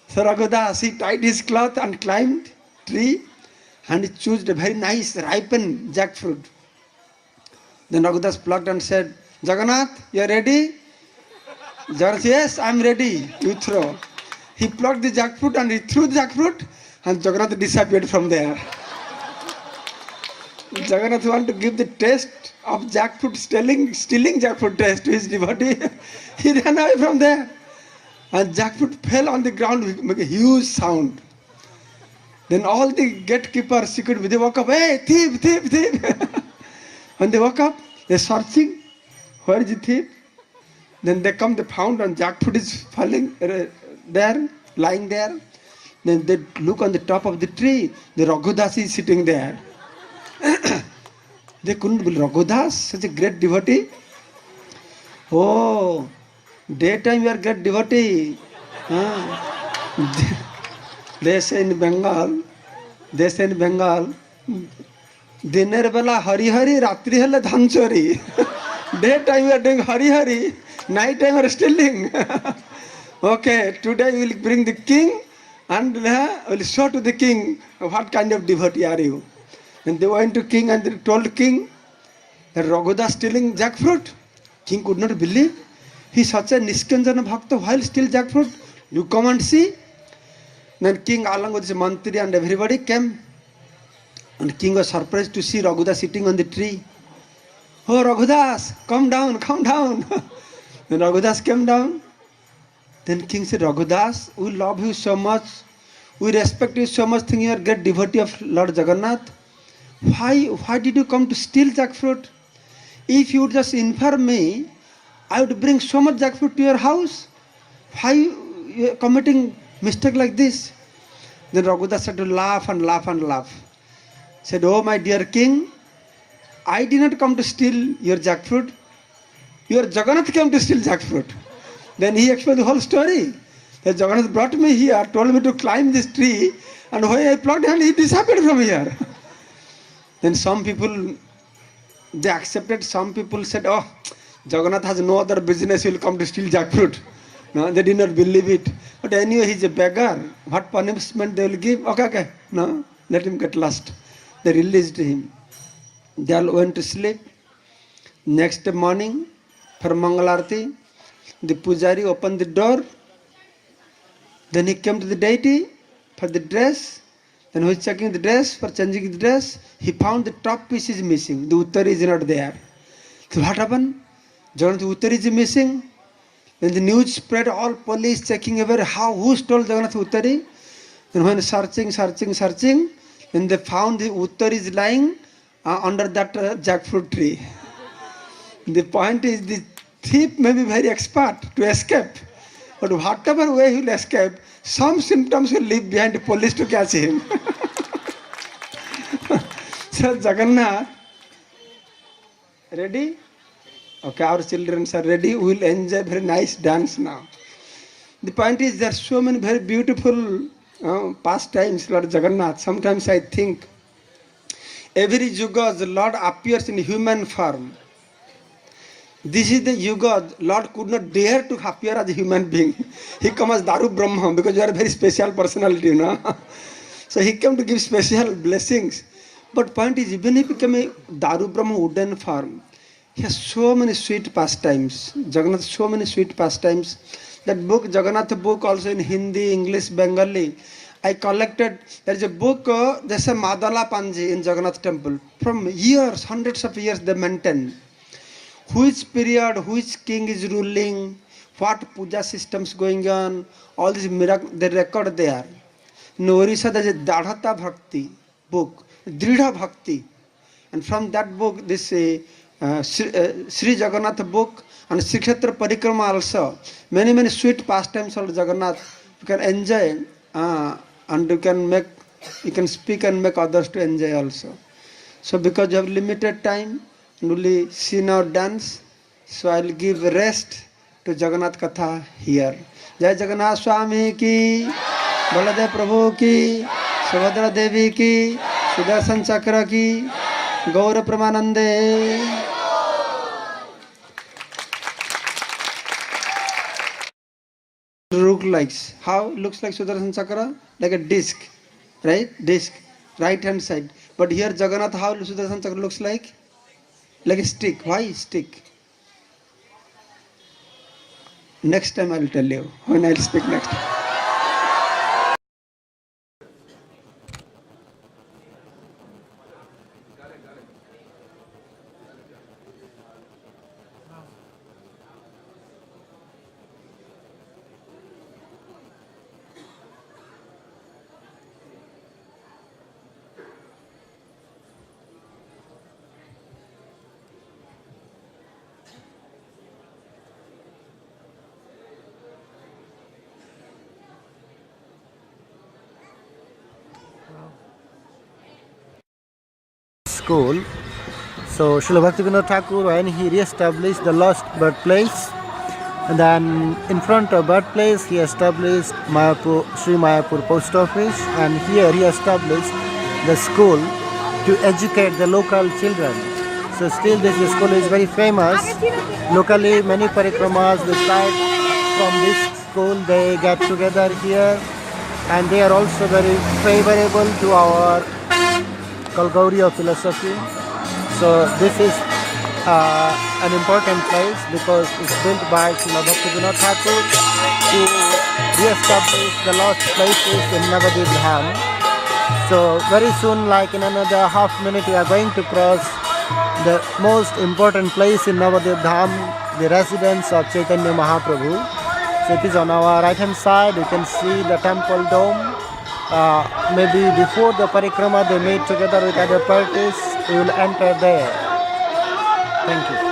So Raghudas, he tied his cloth and climbed tree and he chose a very nice ripened jackfruit. Then Raghudas plucked and said, "Jagannath, you are ready?" Jagannath, "Yes, I am ready. You throw." He plucked the jackfruit and he threw the jackfruit and Jagannath disappeared from there. Jagannath wanted to give the taste of jackfruit, stealing jackfruat taste to his devotee. He ran away from there. And jackfruit fell on the ground with a huge sound. Then all the gatekeepers, security, they woke up, "Hey, thief, thief, thief." When they woke up, they're searching, "Where is the thief?" Then they come, they found and jackfruit is falling there, lying there. Then they look on the top of the tree, the Raghudas is sitting there. They couldn't believe, Raghudas, such a great devotee. "Oh, daytime you are great devotee." They say in Bengal, Diner bela hari hari, ratri hele dhan chori. Daytime you are doing hari hari, night time you are stealing. Okay, today we will bring the king and will show to the king what kind of devotee are you. And they went to king and they told king that Raghudas stealing jackfruit. King could not believe. He is such a Niskanjana Bhakta while steal jackfruit. You come and see. Then king along with his mantri and everybody came. And king was surprised to see Raghudas sitting on the tree. "Oh Raghudas, come down, come down." Then Raghudas came down. Then king said, "Raghudas, we love you so much. We respect you so much, think you are a great devotee of Lord Jagannath. Why did you come to steal jackfruit? If you would just inform me, I would bring so much jackfruit to your house. Why you are committing mistake like this?" Then Raghudas started to laugh and laugh and laugh. Said, "Oh my dear king, I did not come to steal your jackfruit. Your Jagannath came to steal jackfruit." Then he explained the whole story. That Jagannath brought me here, told me to climb this tree, and when I plucked and he disappeared from here. Then some people, they accepted. Some people said, "Oh, Jagannath has no other business, he will come to steal jackfruit." No, they did not believe it. But anyway, he's a beggar. What punishment they will give? Okay. No, let him get lost. They released him. They all went to sleep. Next morning, for Mangalarti, the Pujari opened the door. Then he came to the deity for the dress. Then he was checking the dress, for changing the dress. He found the top piece is missing. The uttari is not there. So what happened? Jagannath uttari is missing. Then the news spread, all police checking everywhere. Who stole Jagannath uttari? Then when searching, then they found the uttari is lying under that jackfruit tree. The point is, the thief may be very expert to escape. But whatever way he will escape, some symptoms will leave behind the police to catch him. So Jagannath, ready? Okay, our children are ready. We will enjoy very nice dance now. The point is, there are so many very beautiful pastimes, Lord Jagannath. Sometimes I think every yuga the Lord appears in human form. This is the yuga, Lord could not dare to appear as a human being. He comes as Daru Brahma because you are a very special personality, you know. So he came to give special blessings. But point is, even if he became a Daru Brahma wooden form, he has so many sweet pastimes. Jagannath, so many sweet pastimes. That book, Jagannath book, also in Hindi, English, Bengali, I collected. There is a book, there's a Madala Panji in Jagannath temple. From years, hundreds of years they maintain. which period, which king is ruling, what puja systems going on, all these miracle they record there. In Orissa there is a Dadhata Bhakti book, Dridha Bhakti, and from that book this Sri Jagannath book and Sri Kshetra Parikrama also, many sweet pastimes of Jagannath you can enjoy and you can speak and make others to enjoy also. So because you have limited time and only see now dance, so I will give rest to Jagannath Katha here. Jai Jagannath Swami ki, Baladev Prabhu ki, Subhadra Devi ki, Sudarshan Chakra ki, Gaura Pramanande. Look like how looks like Sudarshan Chakra? Like a disc, right? Disc, right hand side. But here Jagannath, how Sudarshan Chakra looks like? Like a stick. Why stick? Next time I will tell you when I will speak next time. School. So Srila Bhaktivinoda Thakur, when he re-established the lost birthplace, and then in front of birthplace he established Sri Mayapur Post Office, and here he established the school to educate the local children. So still this school is very famous. Locally many parikramas they start from this school, they get together here, and they are also very favorable to our Gauriya philosophy. So this is an important place because it's built by Srila Bhaktivinoda Thakur to re-establish the lost places in Navadvip Dham. So very soon, like in another half minute, we are going to cross the most important place in Navadvip Dham, the residence of Chaitanya Mahaprabhu. So it is on our right hand side. You can see the temple dome. Maybe before the parikrama they meet together with other parties, we will enter there. Thank you.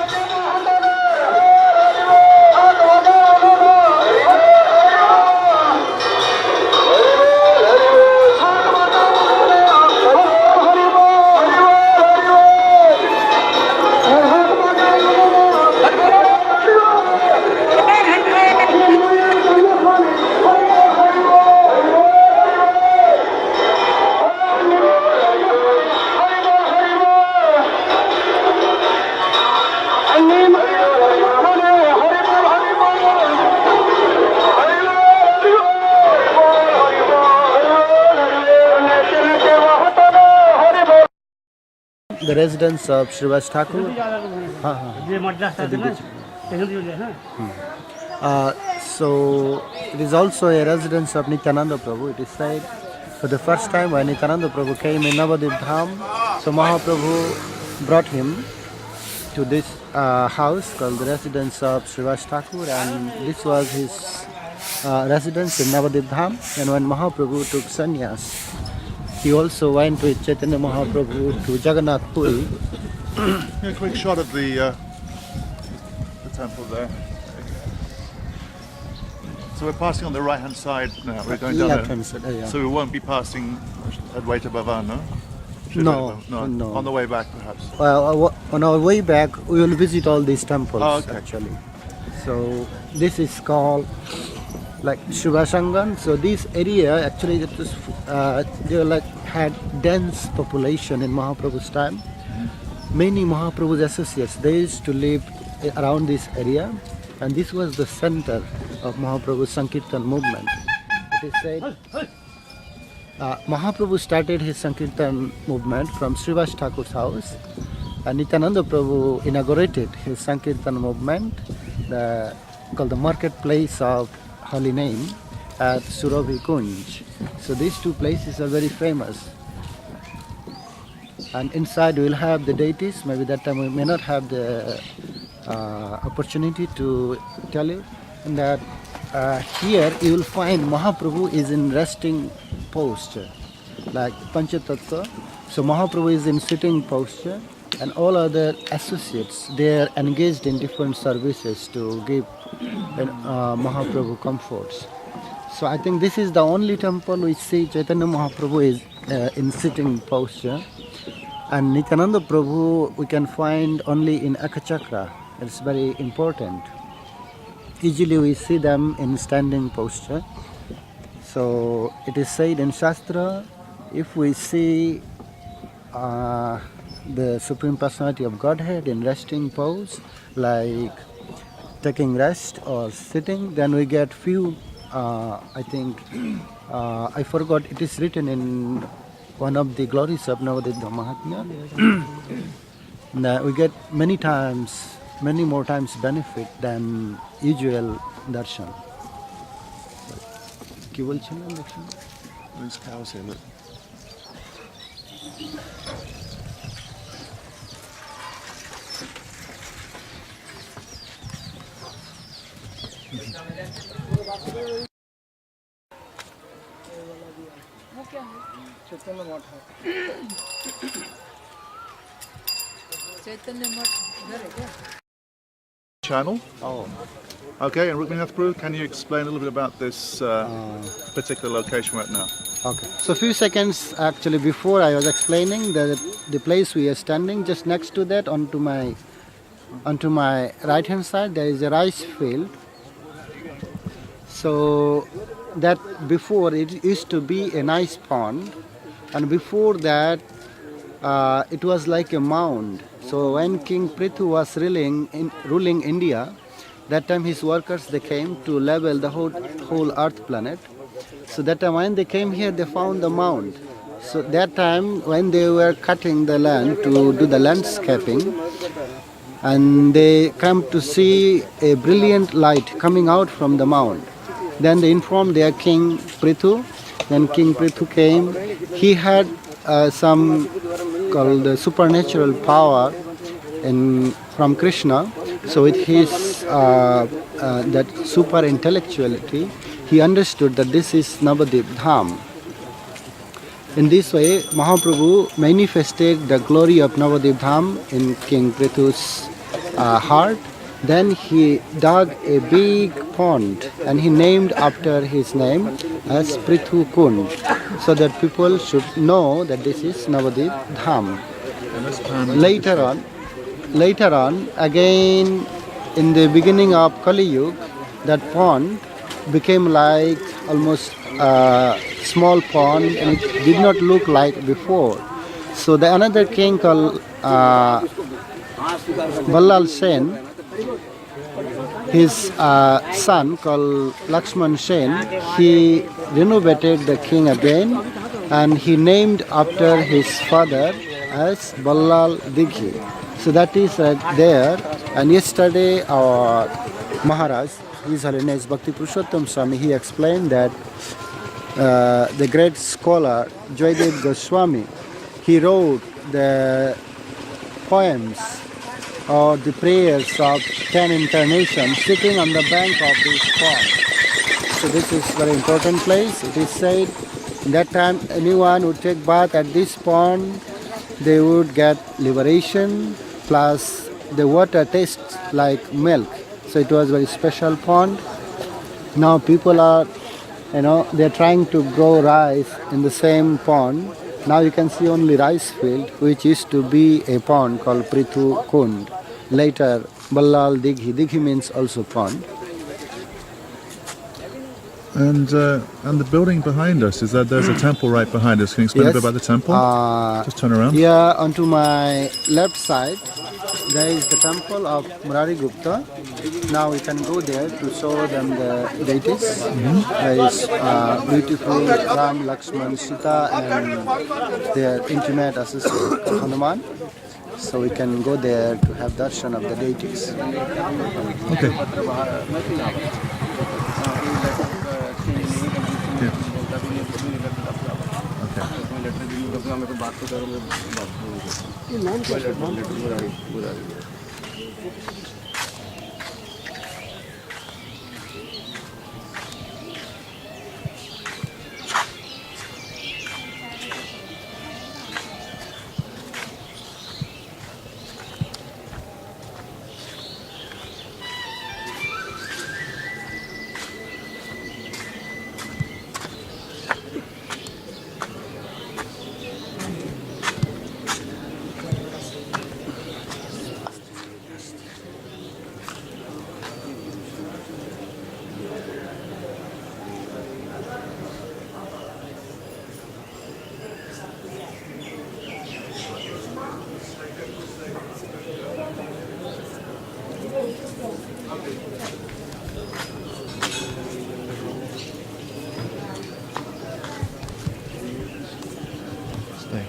The residence of Srivas Thakur. So it is also a residence of Nityananda Prabhu. It is said for the first time when Nityananda Prabhu came in Navadvip Dham, so Mahaprabhu brought him to this house called the residence of Srivas Thakur, and this was his residence in Navadvip Dham. And when Mahaprabhu took sannyas, he also went with Chaitanya Mahaprabhu to Jagannath Puri. A quick shot of the temple there. So we're passing on the right hand side now. We're going down Left-hand there. side, yeah. So we won't be passing at Waita Bhavan, no? No. On the way back, perhaps. Well, on our way back, we will visit all these temples actually. So this is called like Shivasangan. So this area actually it was, they had dense population in Mahaprabhu's time. Many Mahaprabhu's associates they used to live around this area, and this was the center of Mahaprabhu's Sankirtan movement. It is said Mahaprabhu started his Sankirtan movement from Srivas Thakur's house, and Nityananda Prabhu inaugurated his Sankirtan movement called the Marketplace of Holy Name at Surabhi Kunj. So these two places are very famous. And inside we will have the deities. Maybe that time we may not have the opportunity to tell you that here you will find Mahaprabhu is in resting posture, like Panchatattva. So Mahaprabhu is in sitting posture, and all other associates, they are engaged in different services to give Mahaprabhu comforts. So I think this is the only temple which see Chaitanya Mahaprabhu is in sitting posture, and Nityananda Prabhu we can find only in Ekachakra. It's very important. Usually we see them in standing posture. So it is said in Shastra, if we see the Supreme Personality of Godhead in resting pose, like taking rest or sitting, then we get few, I think, I forgot, it is written in one of the glories of Navadvip Mahatmya. We get many more times benefit than usual darshan. কি বলছিলেন দেখুন? There's cows here, look. चैतन्य मठ है। चैतन्य मठ इधर है क्या? Channel. Oh. Okay, and Rukmanath Prabhu, can you explain a little bit about this particular location we're at now? Okay. So few seconds actually before I was explaining that the place we are standing, just next to that onto my right hand side there is a rice field. So that before it used to be a nice pond, and before that it was like a mound. So when King Prithu was ruling India, that time his workers they came to level the whole earth planet. So that time when they came here, they found the mound. So that time when they were cutting the land to do the landscaping, and they come to see a brilliant light coming out from the mound. Then they informed their King Prithu. Then King Prithu came. He had some called supernatural power from Krishna. So with his that super intellectuality, he understood that this is Navadvip Dham. In this way, Mahaprabhu manifested the glory of Navadvip Dham in King Prithu's heart. Then he dug a big pond and he named after his name as Prithu Kund, so that people should know that this is Navadvip Dham. Later on, again in the beginning of Kali Yuga, that pond became like almost a small pond, and it did not look like before. So the another king called Ballal Sen, his son called Lakshman Sen, he renovated the king again, and he named after his father as Ballal Dighi. So that is there. And yesterday our Maharaj, His Holiness Bhakti Purushottam Swami, he explained that the great scholar Joydev Goswami, he wrote the poems or the prayers of 10 incarnations sitting on the bank of this pond. So this is very important place. It is said that time anyone would take bath at this pond, they would get liberation, plus the water tastes like milk. So it was a very special pond. Now people are, they're trying to grow rice in the same pond. Now you can see only rice field, which used to be a pond called Prithu Kund. Later, Ballal Dighi. Dighi means also pond. And the building behind us, is that there's a temple right behind us? Can you explain a bit about the temple? Just turn around. Here onto my left side, there is the temple of Murari Gupta. Now we can go there to show them the deities. There is beautiful Ram, Lakshman, Sita, and their intimate assistant Hanuman. So we can go there to have darshan of the deities. Okay. Stay.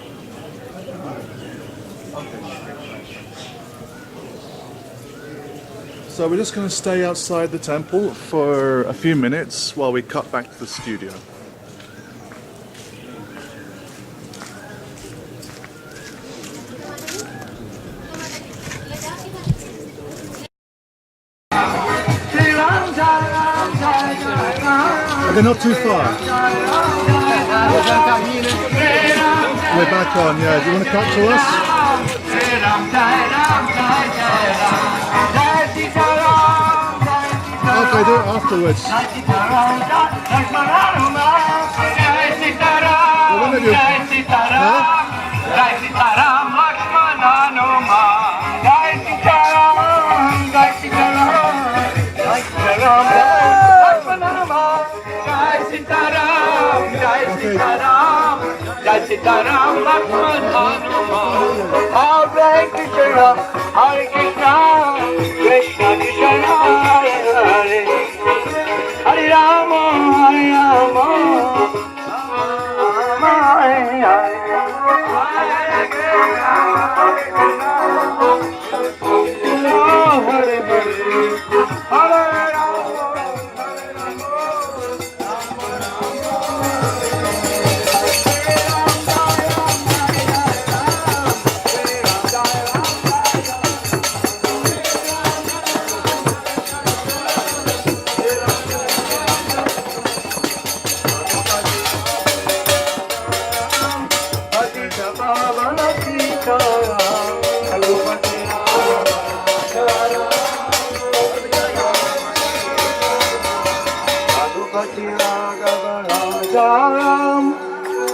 So we're just going to stay outside the temple for a few minutes while we cut back to the studio. Okay, not too far. We're back on, yeah. Do you want to cut to us? Okay, do it afterwards. Well, one of you. Huh? Jai Sitaram, Lakshman, Hanuman. Hare Krishna, Hare Krishna, Krishna Krishna, Hare Hare, Hare Rama, Hare Rama, Hare Hare, Hare Krishna, Hare Krishna, Hare Hare.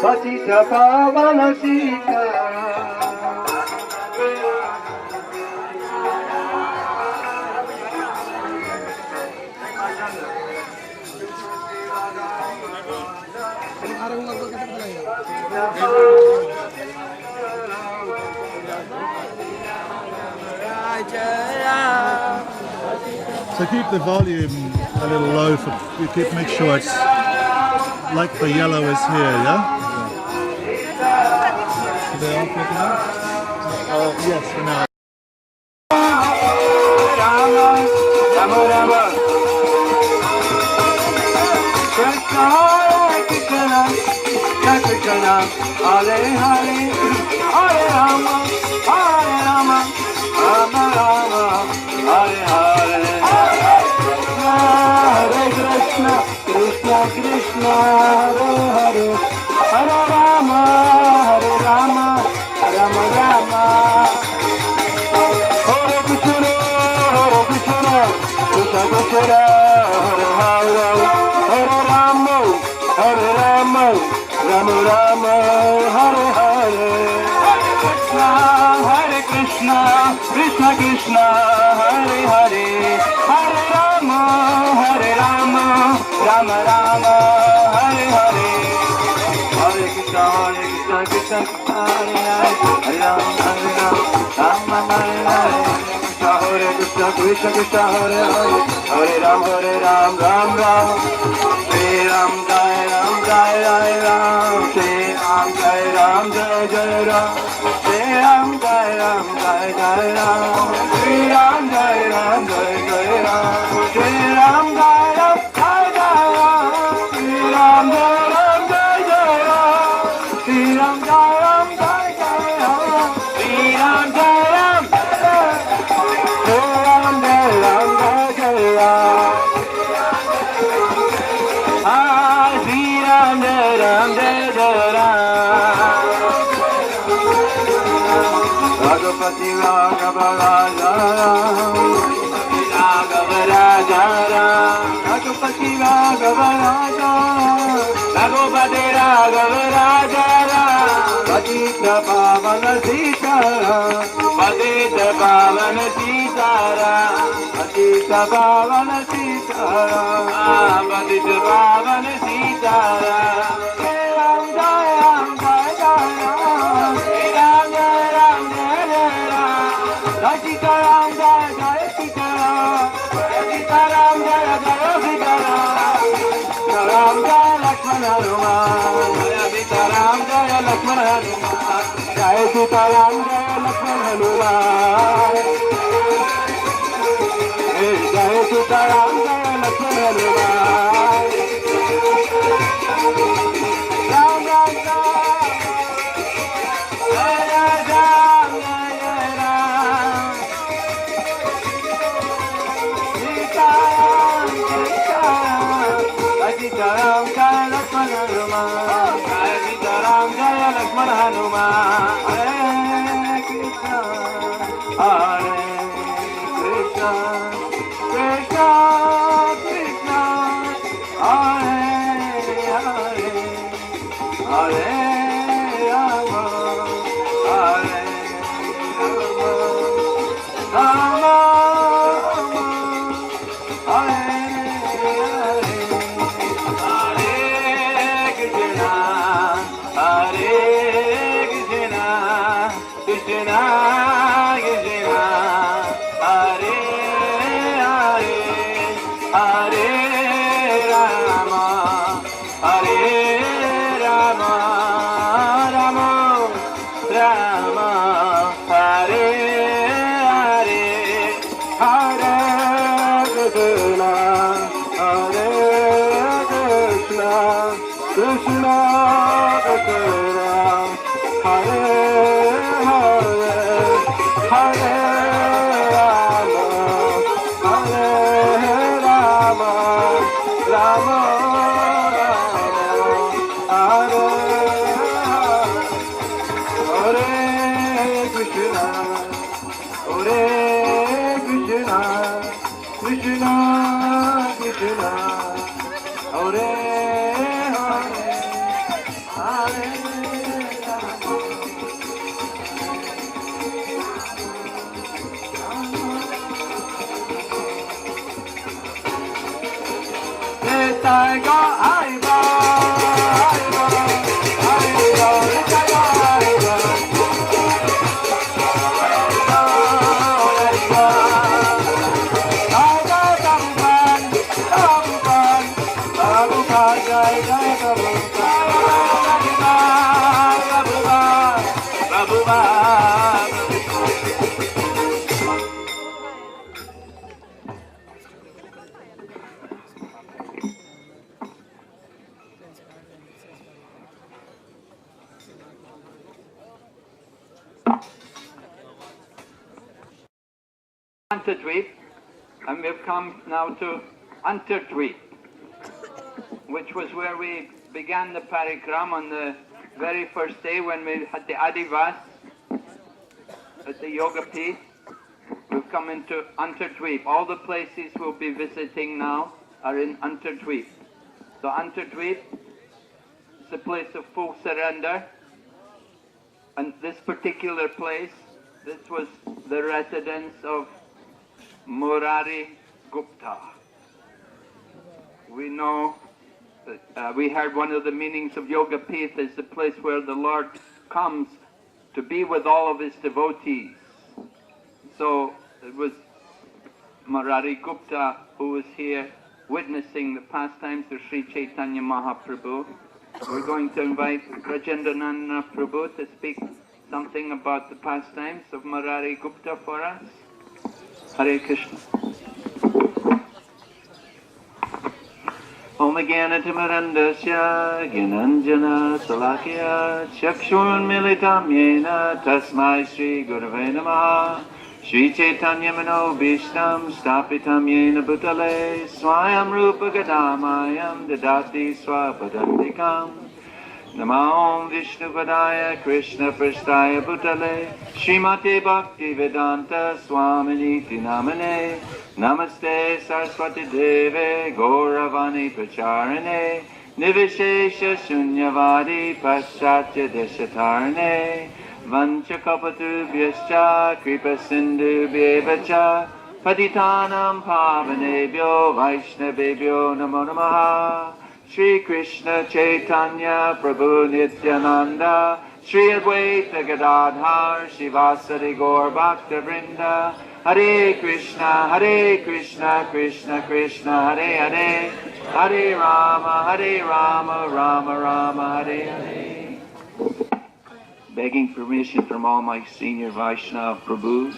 Patita Pavana So keep the volume a little low for make sure it's like the yellow is here, yeah? Are they off looking out? Yes, for now. Hare Hare, Hare Rama, Hare Rama, Rama Rama, Hare Hare, Hare Krishna, Krishna Krishna, Hare Hare, Hare Rama, Hare Rama, Rama Rama, Hare Krishna, Krishna Krishna, Hare Hare, Hare Rama, Hare Rama, Rama Rama, Hare Hare, Hare Krishna, Krishna Krishna, Hare Hare, Hare Rama, Rama Rama, Hare Hare, Hare Krishna, Krishna Hare Hare, Hare Rama, Rama Hare Hare, Krishna, Krishna Krishna, Hare Hare, Hare Ram, Ram Ram, Hare Ram, Jai Ram, Jai Jai Ram, Hare Ram, Jai Ram, Jai Jai Ram, Hare Ram, Jai Ram, Jai Jai Ram, Hare Ram, Jai Ram, Jai Jai Ram, Hare Ram, Jai Ram, Jai Jai Ram, Hare Ram, Jai Ram, Jai Jai Ram, Hare Ram, Jai Ram, Jai Jai Ram, Hare Ram, Jai Ram, Ragupati Raghava Raja Ram, Raghava Raja Ram, Ragupati Raghava Raja Ram, Ragupati Raghava Raja Ram, Patita Pavana Sitaram, Patita Pavana Sitaram, Patita Pavana Sitaram, Patita Pavana Sitaram, Ram Jai Ram Jai Jai Ram, Ram Jai Ram Jai Jai Ram, Sitaram Jai Jai Sitaram, Sitaram Jai Jai Sitaram, Ram Jai Lakshmana Hanuman, Sitaram Jai Lakshmana Hanuman जय सीताराम जय लक्ष्मण हनुमान जय सीताराम जय लक्ष्मण हनुमान राम राम राम जय राम जय राम सीताराम सीताराम जय लक्ष्मण हनुमान जय सीताराम जय लक्ष्मण हनुमान हरे कृष्णा कृष्णा कृष्णा हरे हरे हरे राम हरे राम हरे Krishna Krishna Hare Hare Hare Rama Hare Rama Rama Rama Hare Hare Hare Krishna Hare Krishna Krishna Krishna Hare Hare Hare Rama Hare Rama Rama Rama Hare Krishna Hare Krishna Krishna Krishna Hare Hare Hare Tiger, Iva, Iva, Iva, Tiger, Antardweep, and we've come now to Antardweep, which was where we began the parikram on the very first day when we had the Adivas at the Yoga Peeth. We've come into Antardweep. All the places we'll be visiting now are in Antardweep. So Antardweep is a place of full surrender, and this particular place, this was the residence of Murari Gupta. We know that we heard one of the meanings of Yoga Peeth is the place where the Lord comes to be with all of his devotees. So it was Murari Gupta who was here witnessing the pastimes of Sri Chaitanya Mahaprabhu. We're going to invite Rajendranandana Prabhu to speak something about the pastimes of Murari Gupta for us. Hare Krishna. Om Jnanatimirandasya Gyananjana Salakya Chakshurun Militam Yena Tasmai Sri Gurave Namaha Sri Chaitanya Mano Bhishtam Stapitam Yena Bhutale Swayam Rupa Gadamayam Dadati Swapadantikam Namo Vishnu Padaya Krishna Prasthaya Bhutale Srimate Bhakti Vedanta Swaminiti Namane Namaste Saraswati Deve Gauravani Pracharane Nivishesha Shunyavadi Paschatya Deshatarane Vanchakapatubhyascha Kripa Sindhubhyevacha Patitanam Pavanebhyo Vaishnavebhyo Namo Namaha Shri Krishna Chaitanya Prabhu Nityananda Shri Advaita Gadadhar Shivasari Gaur Bhakta Vrinda Hare Krishna Krishna Krishna Hare Hare Hare Rama Rama Rama Hare Hare begging permission from all my senior Vaishnava Prabhus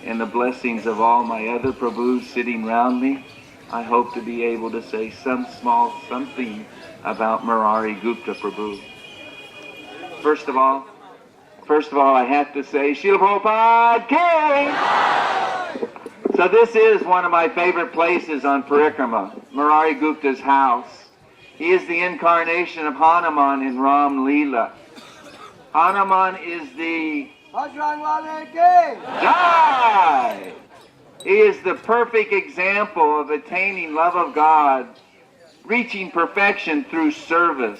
and the blessings of all my other Prabhus sitting around me, I hope to be able to say some small something about Murari Gupta Prabhu. First of all, I have to say, Srila Prabhupada came! So this is one of my favorite places on Parikrama, Murari Gupta's house. He is the incarnation of Hanuman in Ram Leela. Hanuman is the Jai! He is the perfect example of attaining love of God, reaching perfection through service,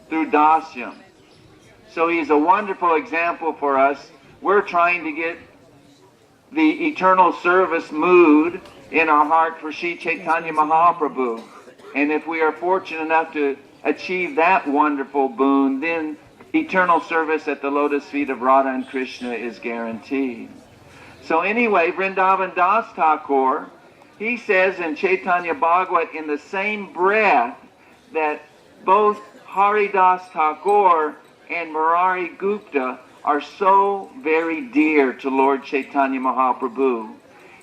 through dasyam. So he's a wonderful example for us. We're trying to get the eternal service mood in our heart for Sri Chaitanya Mahaprabhu. And if we are fortunate enough to achieve that wonderful boon, then eternal service at the lotus feet of Radha and Krishna is guaranteed. So anyway, Vrindavan Das Thakur, he says in Chaitanya Bhagavat in the same breath that both Haridas Thakur and Murari Gupta are so very dear to Lord Chaitanya Mahaprabhu.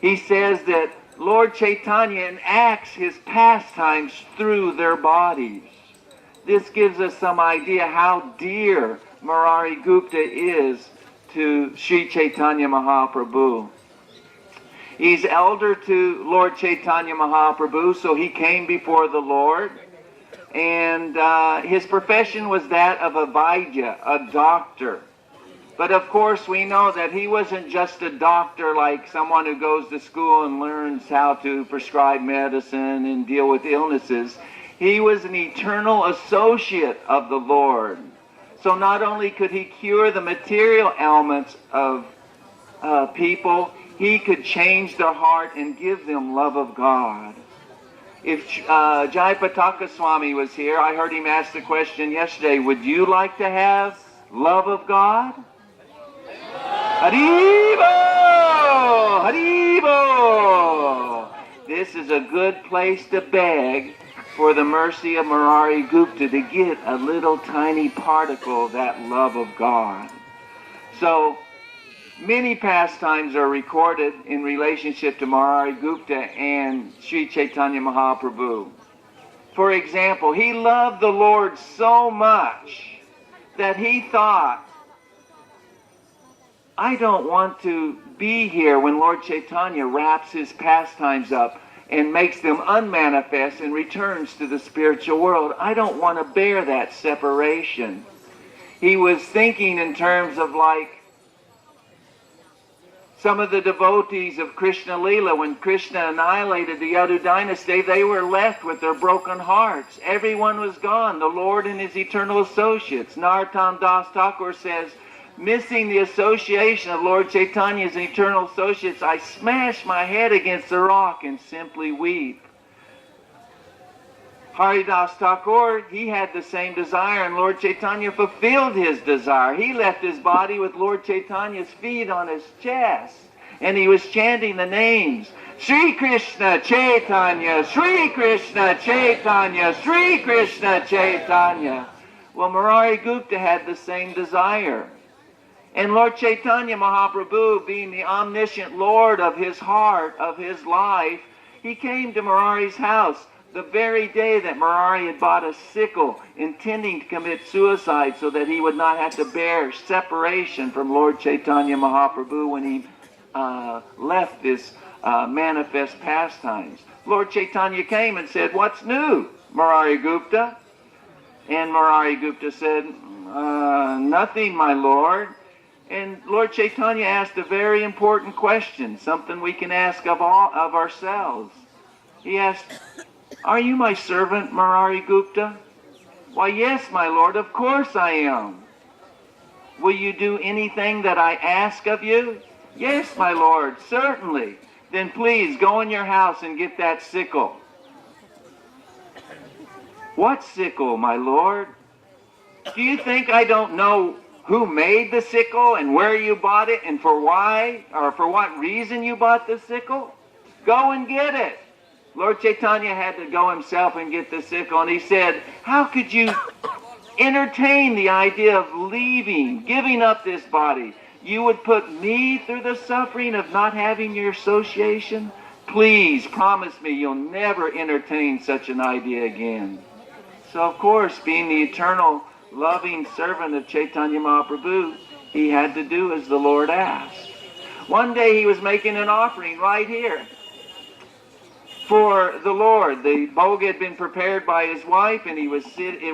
He says that Lord Chaitanya enacts his pastimes through their bodies. This gives us some idea how dear Murari Gupta is to Sri Chaitanya Mahaprabhu. He's elder to Lord Chaitanya Mahaprabhu, so he came before the Lord. And his profession was that of a Vaidya, a doctor. But of course we know that he wasn't just a doctor like someone who goes to school and learns how to prescribe medicine and deal with illnesses. He was an eternal associate of the Lord. So not only could he cure the material ailments of people, he could change their heart and give them love of God. If Jayapataka Swami was here, I heard him ask the question yesterday, would you like to have love of God? Haribo! Haribo! This is a good place to beg for the mercy of Murari Gupta to get a little tiny particle of that love of God. So, many pastimes are recorded in relationship to Murari Gupta and Sri Chaitanya Mahaprabhu. For example, he loved the Lord so much that he thought, I don't want to be here when Lord Chaitanya wraps his pastimes up and makes them unmanifest and returns to the spiritual world. I don't want to bear that separation. He was thinking in terms of like some of the devotees of Krishna Leela. When Krishna annihilated the Yadu dynasty, they were left with their broken hearts. Everyone was gone, the Lord and his eternal associates. Narottam Das Thakur says, missing the association of Lord Chaitanya's eternal associates, I smash my head against the rock and simply weep. Haridas Thakur, he had the same desire, and Lord Chaitanya fulfilled his desire. He left his body with Lord Chaitanya's feet on his chest, and he was chanting the names, Sri Krishna Chaitanya, Sri Krishna Chaitanya, Sri Krishna Chaitanya. Well, Murari Gupta had the same desire. And Lord Chaitanya Mahaprabhu, being the omniscient Lord of his heart, of his life, he came to Murari's house the very day that Murari had bought a sickle, intending to commit suicide so that he would not have to bear separation from Lord Chaitanya Mahaprabhu when he left this manifest pastimes. Lord Chaitanya came and said, what's new, Murari Gupta? And Murari Gupta said, nothing, my Lord. And Lord Chaitanya asked a very important question, something we can ask of ourselves. He asked, are you my servant, Murari Gupta? Why, yes, my Lord, of course I am. Will you do anything that I ask of you? Yes, my Lord, certainly. Then please go in your house and get that sickle. What sickle, my Lord? Do you think I don't know who made the sickle and where you bought it and for why or for what reason you bought the sickle? Go and get it. Lord Chaitanya had to go himself and get the sickle, and he said, how could you entertain the idea of leaving, giving up this body, you would put me through the suffering of not having your association? Please promise me you'll never entertain such an idea again. So of course, being the eternal loving servant of Chaitanya Mahaprabhu, he had to do as the Lord asked. One day he was making an offering right here for the Lord. The bhog had been prepared by his wife, and it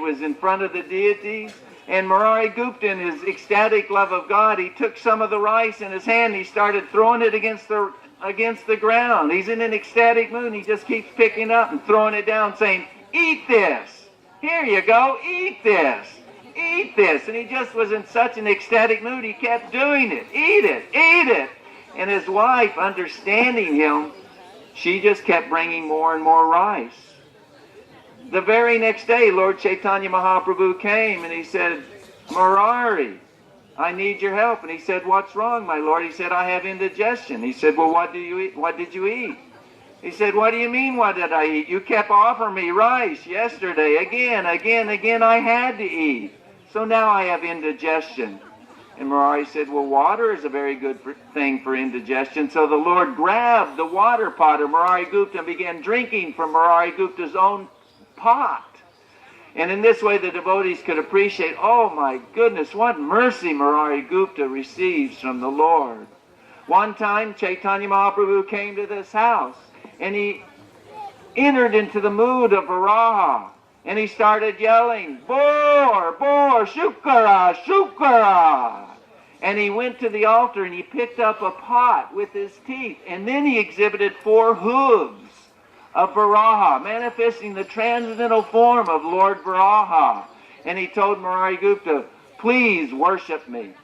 was in front of the deities. And Murari Gupta, in his ecstatic love of God, he took some of the rice in his hand and he started throwing it against the ground. He's in an ecstatic mood, and he just keeps picking up and throwing it down, saying, "Eat this. Here you go. Eat this. Eat this." And he just was in such an ecstatic mood, he kept doing it. "Eat it. Eat it." And his wife, understanding him, she just kept bringing more and more rice. The very next day, Lord Chaitanya Mahaprabhu came and he said, "Murari, I need your help." And he said, "What's wrong, my Lord?" He said, "I have indigestion." He said, "Well, what did you eat?" He said, "What do you mean, what did I eat? You kept offering me rice yesterday, again. I had to eat. So now I have indigestion." And Murari said, "Well, water is a very good thing for indigestion." So the Lord grabbed the water pot of Murari Gupta and began drinking from Murari Gupta's own pot. And in this way the devotees could appreciate, oh my goodness, what mercy Murari Gupta receives from the Lord. One time Chaitanya Mahaprabhu came to this house and he entered into the mood of Viraha, and he started yelling, "Bor, Bor, Shukara, Shukara." And he went to the altar and he picked up a pot with his teeth, and then he exhibited 4 hooves of Viraha, manifesting the transcendental form of Lord Viraha. And he told Murari Gupta, "Please worship me."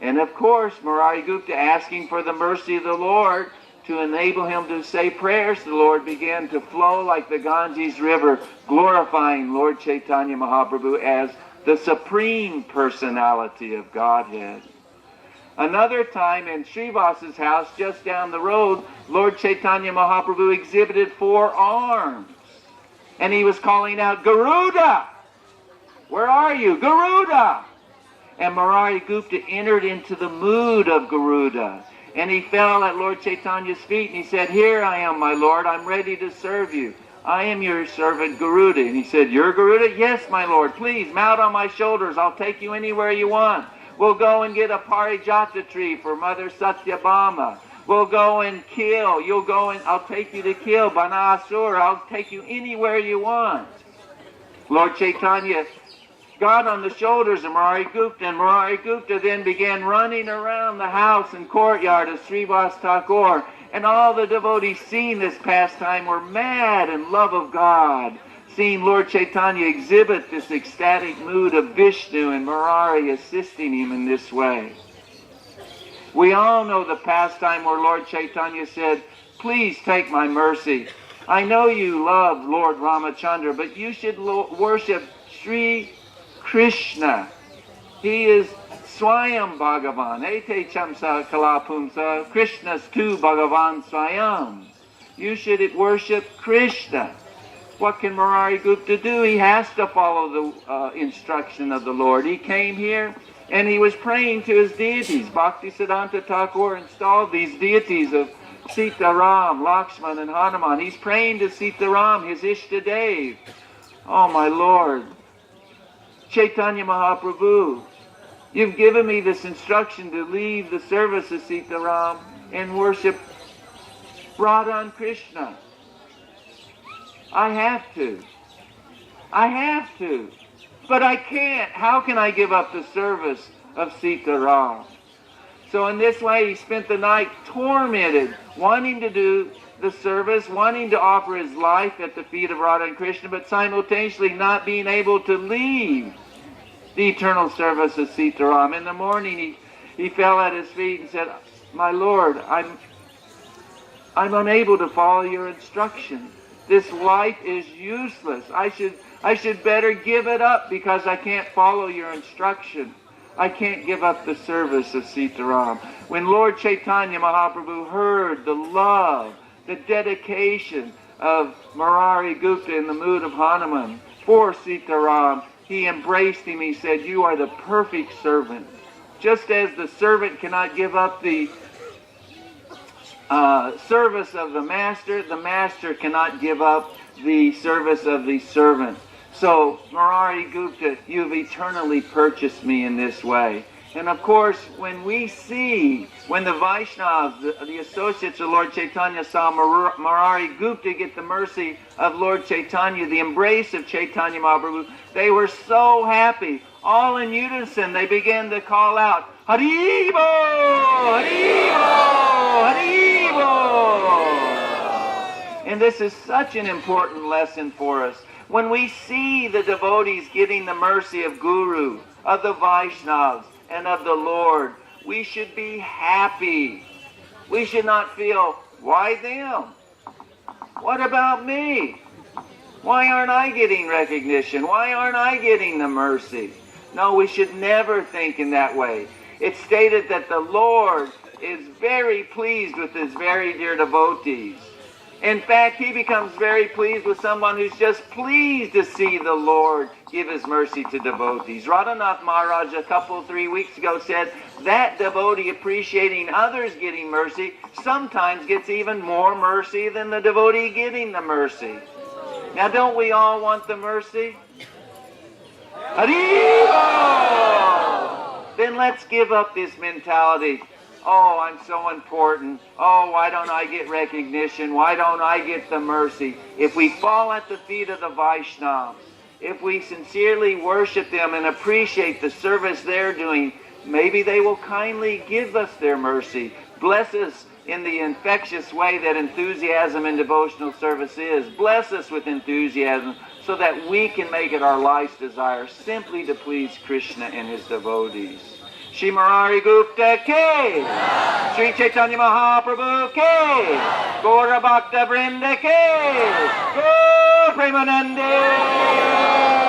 And of course, Murari Gupta, asking for the mercy of the Lord to enable him to say prayers, the Lord began to flow like the Ganges River, glorifying Lord Chaitanya Mahaprabhu as the Supreme Personality of Godhead. Another time in Srivasa's house, just down the road, Lord Chaitanya Mahaprabhu exhibited 4 arms. And he was calling out, "Garuda! Where are you? Garuda!" And Murari Gupta entered into the mood of Garuda. And he fell at Lord Chaitanya's feet and he said, "Here I am, my Lord, I'm ready to serve you. I am your servant Garuda." And he said, "You're Garuda?" "Yes, my Lord, please mount on my shoulders. I'll take you anywhere you want. We'll go and get a parijata tree for Mother Satyabhama. We'll go and kill. You'll go and I'll take you to kill Banasura. I'll take you anywhere you want." Lord Chaitanya got on the shoulders of Murari Gupta, and Murari Gupta then began running around the house and courtyard of Srivas Thakur. And all the devotees seeing this pastime were mad in love of God, seeing Lord Chaitanya exhibit this ecstatic mood of Vishnu and Murari assisting him in this way. We all know the pastime where Lord Chaitanya said, "Please take my mercy. I know you love Lord Ramachandra, but you should worship Sri Krishna. He is Swayam Bhagavan. Ete Chamsa Kalapumsa. Krishna's tu Bhagavan Swayam. You should worship Krishna." What can Murari Gupta do? He has to follow the instruction of the Lord. He came here and he was praying to his deities. Bhaktisiddhanta Thakur installed these deities of Sita Ram, Lakshman, and Hanuman. He's praying to Sita Ram, his Ishtadev. Oh my Lord, Chaitanya Mahaprabhu, you've given me this instruction to leave the service of Sita Ram and worship Radha and Krishna. I have to. But I can't. How can I give up the service of Sita Ram? So in this way, he spent the night tormented, wanting to do the service, wanting to offer his life at the feet of Radha and Krishna, but simultaneously not being able to leave the eternal service of Sita Ram. In the morning, he fell at his feet and said, "My Lord, I'm unable to follow your instruction. This life is useless. I should better give it up because I can't follow your instruction. I can't give up the service of Sita Ram." When Lord Chaitanya Mahaprabhu heard the love, the dedication of Murari Gupta in the mood of Hanuman for Sita Ram, he embraced him. He said, "You are the perfect servant." Just as the servant cannot give up the service of the master cannot give up the service of the servant. So, Murari Gupta, you've eternally purchased me in this way. And of course, when the Vaishnavas, the associates of Lord Chaitanya, saw Murari Gupta get the mercy of Lord Chaitanya, the embrace of Chaitanya Mahaprabhu, they were so happy. All in unison, they began to call out, "Haribo! Haribo! Haribo!" And this is such an important lesson for us. When we see the devotees getting the mercy of Guru, of the Vaishnavas, and of the Lord, we should be happy. We should not feel, why them? What about me? Why aren't I getting recognition? Why aren't I getting the mercy? No, we should never think in that way. It's stated that the Lord is very pleased with his very dear devotees. In fact, he becomes very pleased with someone who's just pleased to see the Lord give his mercy to devotees. Radhanath Maharaj, 3 weeks ago, said that devotee appreciating others getting mercy sometimes gets even more mercy than the devotee getting the mercy. Now, don't we all want the mercy? Haribo! Then let's give up this mentality. Oh, I'm so important. Oh, why don't I get recognition? Why don't I get the mercy? If we fall at the feet of the Vaishnavas, if we sincerely worship them and appreciate the service they're doing, maybe they will kindly give us their mercy. Bless us in the infectious way that enthusiasm in devotional service is. Bless us with enthusiasm so that we can make it our life's desire simply to please Krishna and his devotees. Shri Murari Gupta Ke, Shri Chaitanya Mahaprabhu Ke, Gaura Bhakta Vrinda Ke, Gaur Premanande.